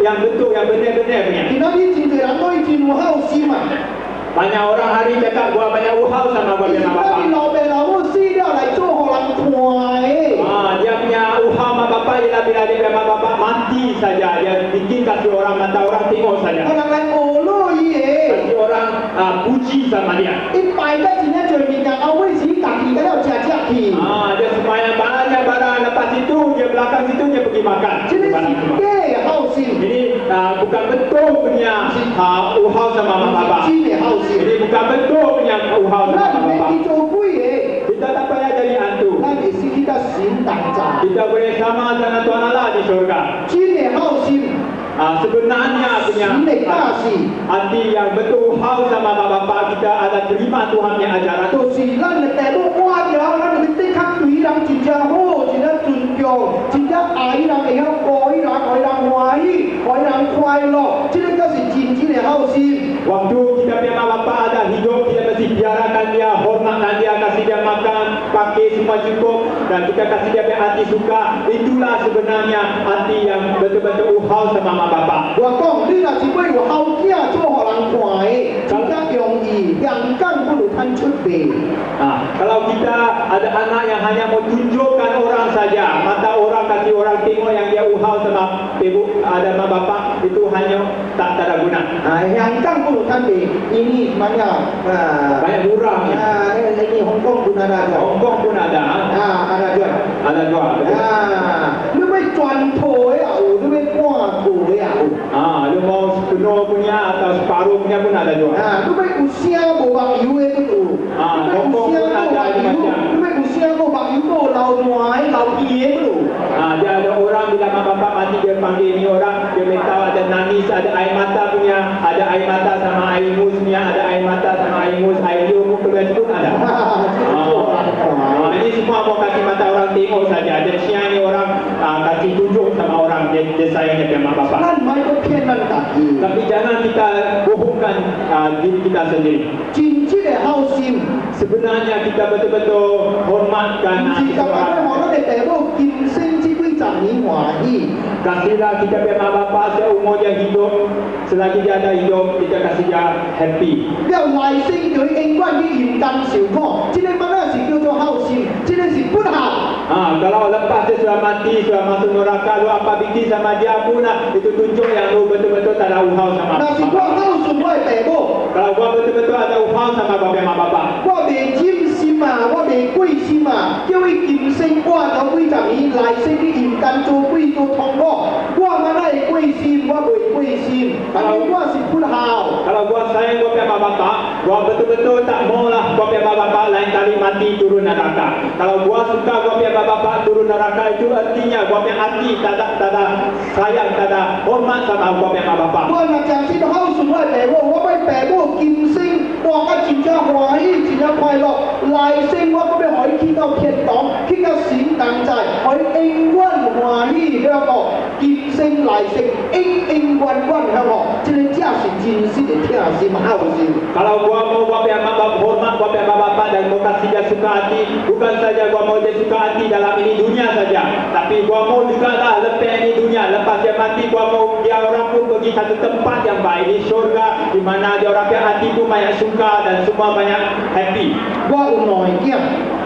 yang betul, yang benar-benar punya. 今仔日真侪人都已经有孝心啊！ Banyak orang hari cakap gua banyak uhau sama gua 你 punya 是 mak 把你 bapak. 老爸老母死了来做互人看的。 Dia punya uhau mak bapak ialah bila dia punya mak bapak mati saja, dia bikin kasih orang mata orang tengok 互 saja. 人来学乐伊的。 Kasih orang puji sama dia. 伊摆得真正侪物件，后尾是家己个了食去。 Dia sembahyang banyak barang, lepas itu dia belakang situ dia pergi makan. 这个是 Barang 假 semua. 的孝心， Ini bukan betul punya uhau sama mak 是 bapak. 真的孝心。 Ini bukan betul punya uhau 咱 sama 唔 mak 免 bapak. 去做鬼的， Kita tak payah jadi hantu. 咱会失去到神同在。 Kita boleh sama dengan Tuhan Allah di surga. 真的孝心， Sebenarnya punya 神的教是， hati yang betul uhau sama mak bapak kita ada terima Tuhan yang ajaran. 就是咱的父母活了，咱就要对较对人真正好，真正尊重，真正爱人，会晓顾伊人，互伊人欢喜，互伊人快乐，这个才是真正的孝心。 Waktu kita punya mak bapak ada hidup, kita mesti biarkan dia, hormatkan dia, kasih dia makan, pakai semua cukup dan kita kasih dia punya hati suka. Itulah sebenarnya hati yang betul-betul uhau sama mak bapak. 我讲，你若是要有孝囝做互人看的，真正容易，人讲不如摊出卖。 Kalau kita ada anak yang hanya mau tunjukkan orang saja, mata orang kasih orang tengok yang dia uhau sama ibu ada mak bapak, itu hanya tak ada guna. 人讲不如摊卖，ini sebenarnya Banyak murah ni. ini Hong Kong pun ada jual. Hong Kong pun ada. Ada jual. Ada jual. 你要全套的也有，你要半套的也有。 Lu mau penuh punya atau separuh punya pun ada jual. 你要有声无目油的都有。你要有声无目油，你要有声无目油都有流汗的、流鼻的都有。 Dia ada orang bila mak bapak mati dia panggil ni orang, dia beritahu ada nangis, ada air mata punya, ada air mata sama air mus punya, ada air mata sama air mus, air liur pun keluar pun ada. Ini semua mau kasih mata orang tengok saja. Dia siang ni orang kasih tunjuk sama orang dia sayang dia punya mak bapak. 咱唔係去騙咱家己， Tapi jangan kita bohongkan diri kita sendiri. 真正的孝心， Sebenarnya kita betul-betul 唔 hormatkan 是咁樣讓咱的父母今生這幾十年歡喜。 Kasihlah kita punya mak bapak seumur dia hidup. Selagi dia ada hidup, kita kasih dia happy. 了來生就永遠去嚴甘受苦，這個乜嘢是叫做孝心，這個是不孝。 Kalau lepas dia sudah mati, sudah masuk neraka, lu apa bikin sama dia pun itu tunjuk yang lu betul-betul tak ada uhau sama 若是我 bapak. 孝順我的父母， Kalau gua betul-betul ada uhau sama bapak mak bapak. 我未忍心啊，我未貴心啊，叫伊今生我頭幾十年來生去嚴甘做鬼做痛苦，我乜嘢會貴心，我未貴心，因為我是不孝。 Kalau gua sayang gua punya mak bapak, gua betul-betul tak maulah gua punya mak bapak lain kali mati turun neraka. Kalau gua suka gua punya mak bapak turun neraka, itu artinya gua punya hati tak ada sayang, tak ada hormat sama gua punya mak bapak. 我若真心孝順我的父母，我為父母今生活得真正歡喜，真正快樂。來生我咁樣可以去到天堂，去到神同在，可以永遠歡喜享樂。今生來生永永遠遠享樂，這個才是真實的聽心孝心。 Kalau gua mau gua punya mak bapak hormat gua punya mak bapak dan gua kasih dia suka hati, bukan saja gua mau dia suka hati dalam ini dunia saja, tapi gua mau juga lah lepas ini dunia, lepas dia mati gua mau dia orang pun pergi satu tempat yang baik di surga, di mana dia orang punya hati tu banyak suka dan semua banyak happy. 我有兩個囝，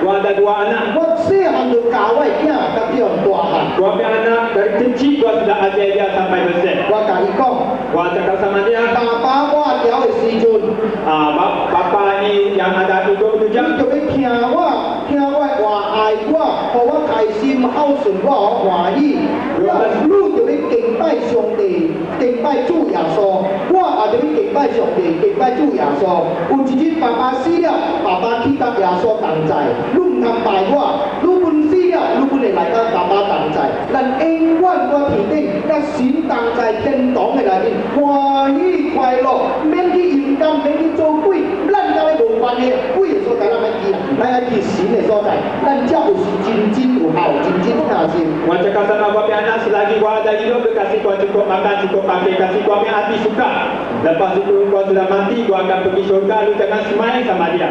Gua ada dua anak, 我細漢就教我的囝，甲叫大漢。 gua punya anak dari kecil gua sudah ajar dia sampai besar. 我甲伊講， Gua cakap sama dia, 爸爸我調的時陣， Bapa ni yang ada 你 27 jam. 就要聽我話愛我，互我開心孝順，我好歡喜。你就要敬拜上帝，敬拜主耶穌，我也就要敬拜上帝，敬拜拜主耶稣。有一日爸爸死了，爸爸去甲耶稣同在，你唔通拜我，你本死了，你本会来甲爸爸同在。咱永远在天顶，甲神同在天堂的内面，欢喜快乐，免去阴间，免去做鬼，咱甲咧无关系，鬼的所在咱爱去啦，咱爱去神的所在，咱才有是真正有效，真正有心。 Gua cakap sama gua punya anak selagi gua ada hidup dia kasih gua cukup makan, cukup pakai, kasih gua punya hati suka. Lepas itu gua sudah mati, gua akan pergi surga. Lu jangan semayang sama dia.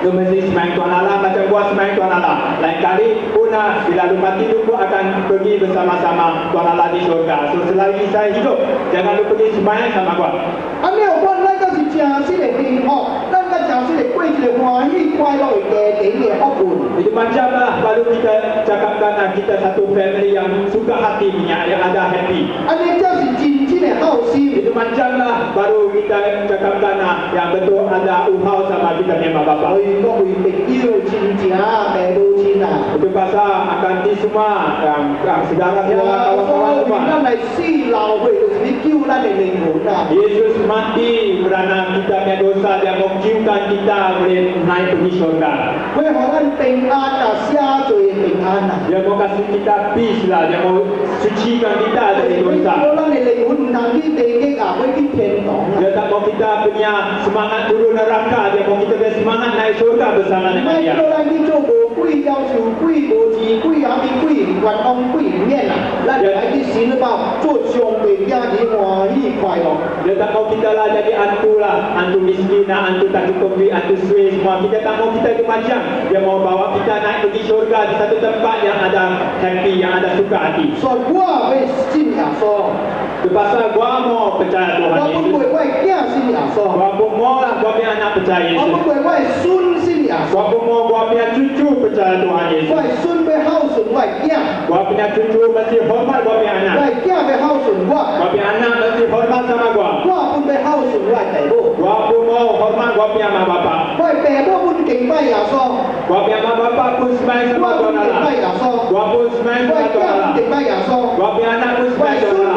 Lu mesti semayang Tuhan Allah macam gua semayang Tuhan Allah. Lain kali punah bila lu mati lu pun akan pergi bersama-sama Tuhan Allah di surga. So selagi saya hidup, jangan lu pergi semayang sama gua. 啊，没有关，咱就是诚实的幸福，咱甲诚实的过一个欢喜快乐的家庭的福分。 Itu macam lah baru kita cakapkan kita satu family yang suka hati punya, yang ada happy. 安尼才是真正的好心。 Itu macam lah baru kita cakapkan yang betul ada uhau sama kita punya mak bapak. 所以各位朋友、亲情、父母亲啊， Itu pasal akan di semua yang saudara-saudara 所 kawan-kawan 以 semua. 咱来死老会就是要救咱的灵魂啊。 Yesus mati kerana kita punya dosa yang mengizinkan kita boleh naik pergi syurga. 会让咱平安啊，写罪的平安啊。 Dia mau kasih kita peace lah, dia mau sucikan kita 会 dari 叫 dosa. 咱的灵魂唔通去地狱啊，会去天堂啊。 Dia tak mau kita punya semangat turun neraka, dia mau kita punya semangat naik syurga bersama 唔 dengan 係 dia. 叫咱去做无鬼、要求鬼、无治鬼、阿弥鬼、冤枉鬼里面啊，咱就来去神的报，做上帝家己欢喜快乐。 Dia tak mau kita lah jadi hantu lah, hantu miskin lah, hantu tak cukup duit, hantu suai semua. Kita tak mau kita itu macam. Dia mau bawa kita naik pergi syurga di satu tempat yang ada happy, yang ada suka hati. 所以我要信耶稣， Itu pasal gua mau percaya Tuhan 我不 Yesus. 为我的囝信耶稣， Gua pun mau lah gua punya anak percaya 我 Yesus. 不为我的孙信耶稣， Gua pun mau gua punya cucu percaya Tuhan 我 Yesus. 的孙要孝顺我的囝， Gua punya cucu mesti hormat gua punya 我 anak. 的囝要孝顺我， Gua punya anak mesti hormat sama gua. 我本要孝顺我的父母， Gua pun mau hormat gua punya mak bapak. 我的父母本敬拜耶稣， Gua punya mak bapak pun sembahyang 我 sama 本 Tuhan 敬拜 Allah. 耶稣， Gua pun sembahyang 我的 sama 囝 Tuhan 本 Allah. 敬拜耶稣。 Gua punya anak pun sembahyang Tuhan Allah.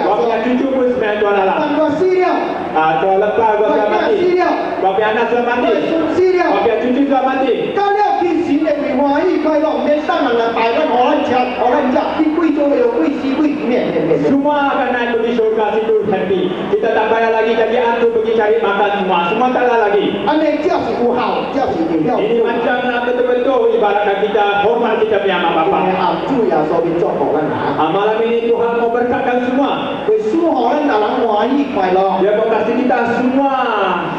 Gua punya cucu pun sembahyang Tuhan Allah. 但我死了， Kalau lepas gua 我 sudah 囝死 mati. 了， Gua punya anak sudah 我 mati. 的孙死 Gua 了。 punya cucu sudah mati. 干了去神的为欢喜快乐，免等人来拜咱，互咱吃，互咱食，去贵做有贵死贵，免。 Semua akan naik pergi syurga situ happy. Kita tak payah lagi jadi hantu pergi cari makan semua. Semua tak ada lagi. 安尼才是有效，才是有效。 Ini macam lah betul-betul ibaratkan kita hormat kita punya mak 我 bapak. 啊，主耶稣要祝福咱啊， Malam ini Tuhan mau berkatkan semua. 为使互咱大人欢喜快乐。 Dia mau kasih kita semua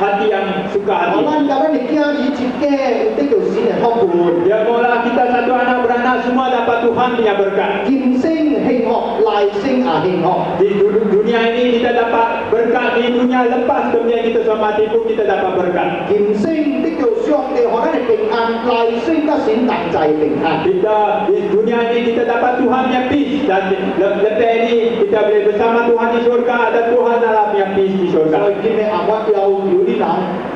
hati yang suka 互 hati. 咱甲咱的囝儿一家有得到神的福分， Dia maulah kita satu anak beranak semua dapat Tuhan punya berkat. 今生幸福，来生也幸福。 Di dunia ini kita dapat berkat, di dunia lepas kemudian kita sudah mati pun kita dapat berkat. 今生得到上帝互咱的平安，来生甲神同在的平安。 Kita di dunia ini kita dapat Tuhan yang peace dan lepas ini kita boleh bersama Tuhan di surga dan Tuhan dalam yang peace di 所 surga. 以今日啊，我要求你人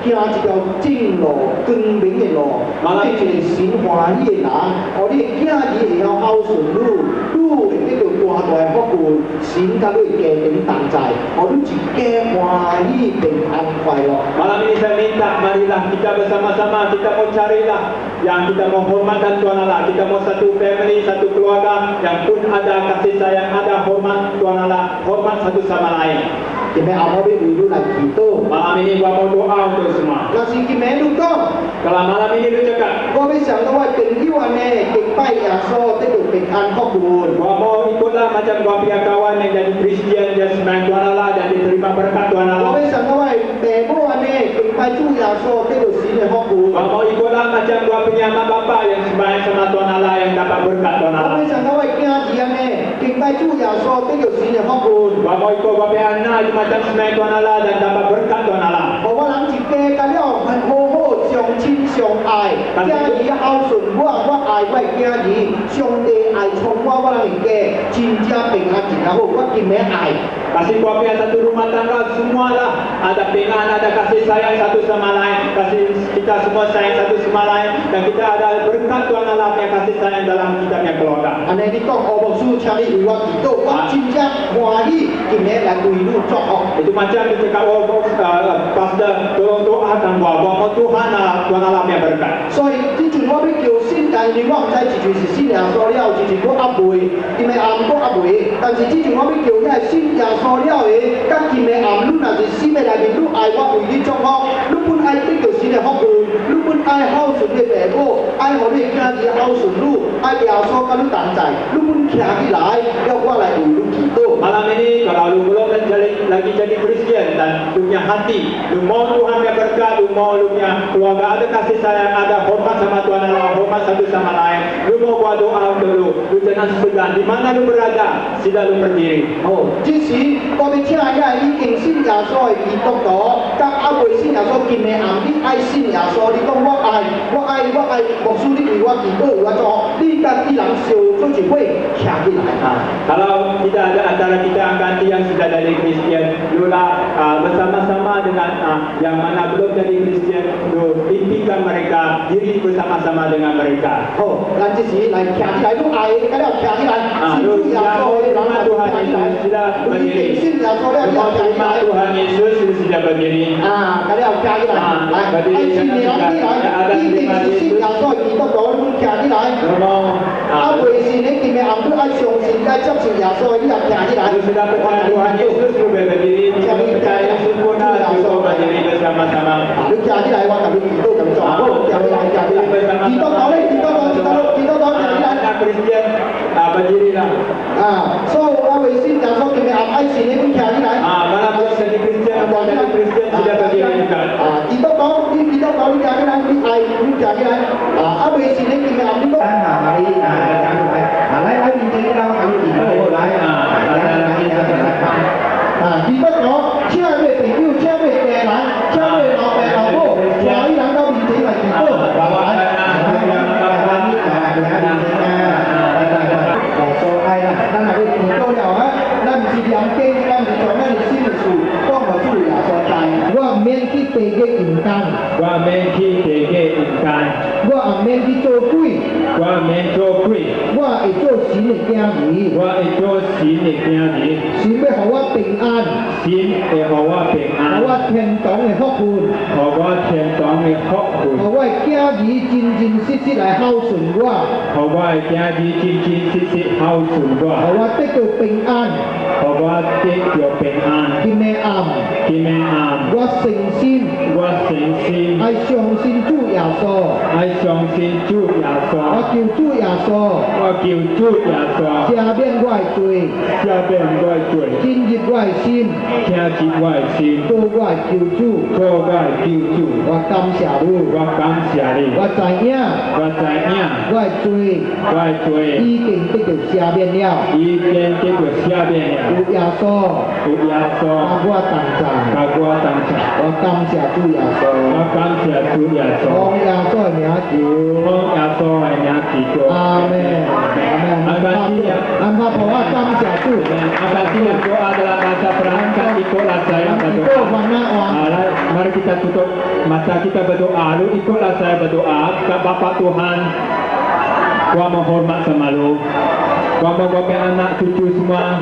行一条正路、光明的路，做一个神欢喜的人，互你的囝儿会晓孝顺你，你会得到大大的福分，神甲你的家庭同在，互你一家欢喜、平安、快乐。 Malam ini saya minta marilah kita bersama-sama kita mau carilah yang kita mau hormatkan Tuhan Allah. Kita mau satu family, satu keluarga yang pun ada kasih sayang, ada hormat Tuhan Allah, hormat satu sama lain. 今日阿我要为你来祈祷。 Malam ini gua mau doa untuk semua. 若是今日你讲， Kalau malam ini lu cakap, 我要想到我的朋友安尼敬拜耶稣，得到平安福分。 gua mau ikutlah macam gua punya kawan yang jadi Kristian, dia sembahyang Tuhan Allah dan diterima berkat Tuhan 我 Allah. 要想到我的父母安尼敬拜主耶稣，得到神的福分。 Gua mau ikutlah macam gua punya mak bapak yang sembahyang sama Tuhan Allah yang dapat berkat Tuhan 我 Allah. 要想到我的囝儿安尼敬拜主耶稣，得到神的福分。 Gua mau ikut gua punya anak macam sembahyang Tuhan Allah dan dapat berkat Tuhan Allah. 互我人一家甲了好好相亲相爱，囝儿孝顺我，我爱我的囝儿，上帝爱宠我，我人一家真正平平安真好，我今日爱。 Kasih kuapian satu rumah tangga semualah ada pengan, ada kasih sayang satu sama lain, kasih kita semua sayang satu sama lain, dan kita ada berkat Tuhan Allah yang kasih sayang dalam kita punya keluarga. 安尼你讲何牧师，请你为我祈祷，我真正欢喜今日来为你祝福。 Itu macam dicakap pastor tolong doakan bahwa Tuhan Tuhan Allah yang berkat. 所以之前我要叫新概念，我唔知之前是新耶稣了，之前我还未，因为暗我还未，但是之前我要叫遐新耶稣了的，甲今日暗你若是心的内面，你爱我为你祝福，你本爱得到新的福分，你本爱孝顺你的父母，爱互你的囝儿孝顺你，爱耶稣甲你同在，你本徛起来，要我来为你祈祷。 Malam ini kalau lu belum lagi jadi Kristen dan lu punya hati, lu mau Tuhan yang berkat, lu mau lu punya keluarga ada kasih sayang, ada hormat sama Tuhan Allah, hormat satu sama lain, lu mau buat doa untuk lu jangan segan, di mana lu berada, sila lu berdiri. 哦，即时我要请遐已经信耶稣的基督徒，甲还未信耶稣，今日暗你爱信耶稣，你讲我爱，牧师你为我祈祷，为我祝福，你甲啲人小做一伙，徛起来。 Kalau kita ada antara kita angkat yang sudah dari Kristen, lulah bersama-sama dengan yang mana belum jadi Kristen, lu impikan mereka diri bersama-sama dengan mereka. 好，咱即时来徛起来，你爱，甲了徛起来，信主耶稣的人来徛起来，你已经信耶稣了，你要徛起来。 Tuhan Yesus sudah berdiri. 啊，甲了徛起来，来，爱信你起来，已经是信耶稣的基督徒，你徛起来。未信你今日暗你爱相信，爱接受耶稣的，你要徛起来。 Sudah percaya Tuhan Yesus sudah berdiri, percaya sempurna juga berdiri bersama-sama. 你徛起来，我甲你祈禱咁做。好，徛起來，徛起來。祈禱到咧，祈禱到，祈禱到，祈禱到，徛起來。 Anak Kristen berdirilah. 啊，所以我未信耶穌今日暗愛信你，你徛起來。 Malah belum jadi Kristen, atau jadi Kristen sudah berdiri juga. 啊，祈禱到，你祈禱到，你徛起來，你愛，你徛起來。啊，未信你今日暗你講。來面前啦，咁祈禱來啊，祈禱到，請位朋友，請位家人，請位老爸老母，華裔人到面前來祈禱。 咱若要祈禱了啊，咱唔是念經，咱唔是做咱的心的事，講互主耶穌知。我唔免去地嘅人間，我唔免去做鬼，我會做神的子兒，神要互我平安，互我天堂的福分，互我的子兒真真實實來孝順我，互我得到平安。今日暗，我誠心愛相信主耶穌，我求主耶穌赦免我的罪，進入我的心，做我的救主。我感謝你，我知影我的罪已經得到赦免了。有耶穌，我同在，我感謝主耶穌，奉耶穌的名求，阿門，安帕婆，我感謝主，doa dalam bahasa perangkat ikutlah saya berdoa. Mari kita tutup mata kita berdoa. Lu ikutlah saya berdoa. Bapa Tuhan, gua menghormat sama lu. Gua mau bawa anak cucu semua.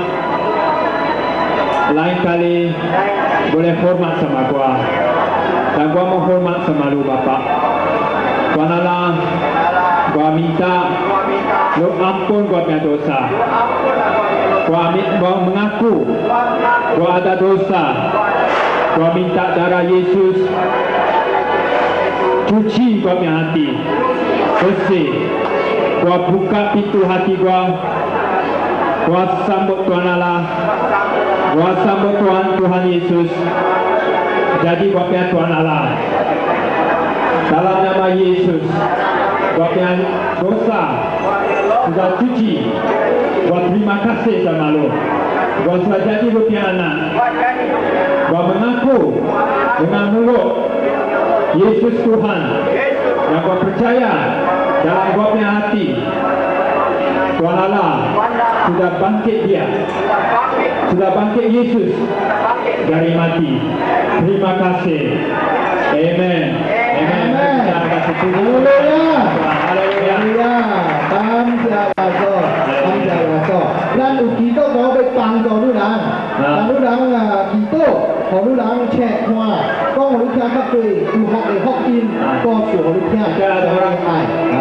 Lain kali boleh hormat sama gua. Dan gua menghormat sama lu Bapak. Tuhan Allah, gua minta lu ampun gua punya dosa. Gua mengaku gua ada dosa. Gua minta darah Yesus cuci gua punya hati, bersih. Gua buka pintu hati gua. Gua sambut Tuhan Allah. Gua sambut Tuhan Yesus. Jadi gua punya Tuhan Allah. Dalam nama Yesus, gua punya dosa sudah cuci. Gua terima kasih sama lu. Gua sudah jadi lu punya anak. Gua mengaku dengan mulut Yesus Tuhan. Dan gua percaya dalam gua punya hati Tuhan Allah sudah bangkit dia, sudah bangkit Yesus dari mati. Terima kasih. Amen. Amen. Terima kasih Tuhan. Haleluya. Haleluya. Haleluya. Kamsahamnida. Kamsahamnida. 咱有祈禱講要幫助你人，讓你人祈禱，讓你人 check 看，講互你聽較多有福的福音，告訴互你聽， Jika ada orang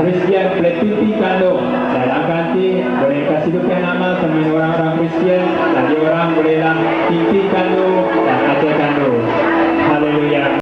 Kristen Philippines kandung, dalam ganti boleh kasih nama teman orang-orang Kristen, jadi orang bolehlah pimpin kandung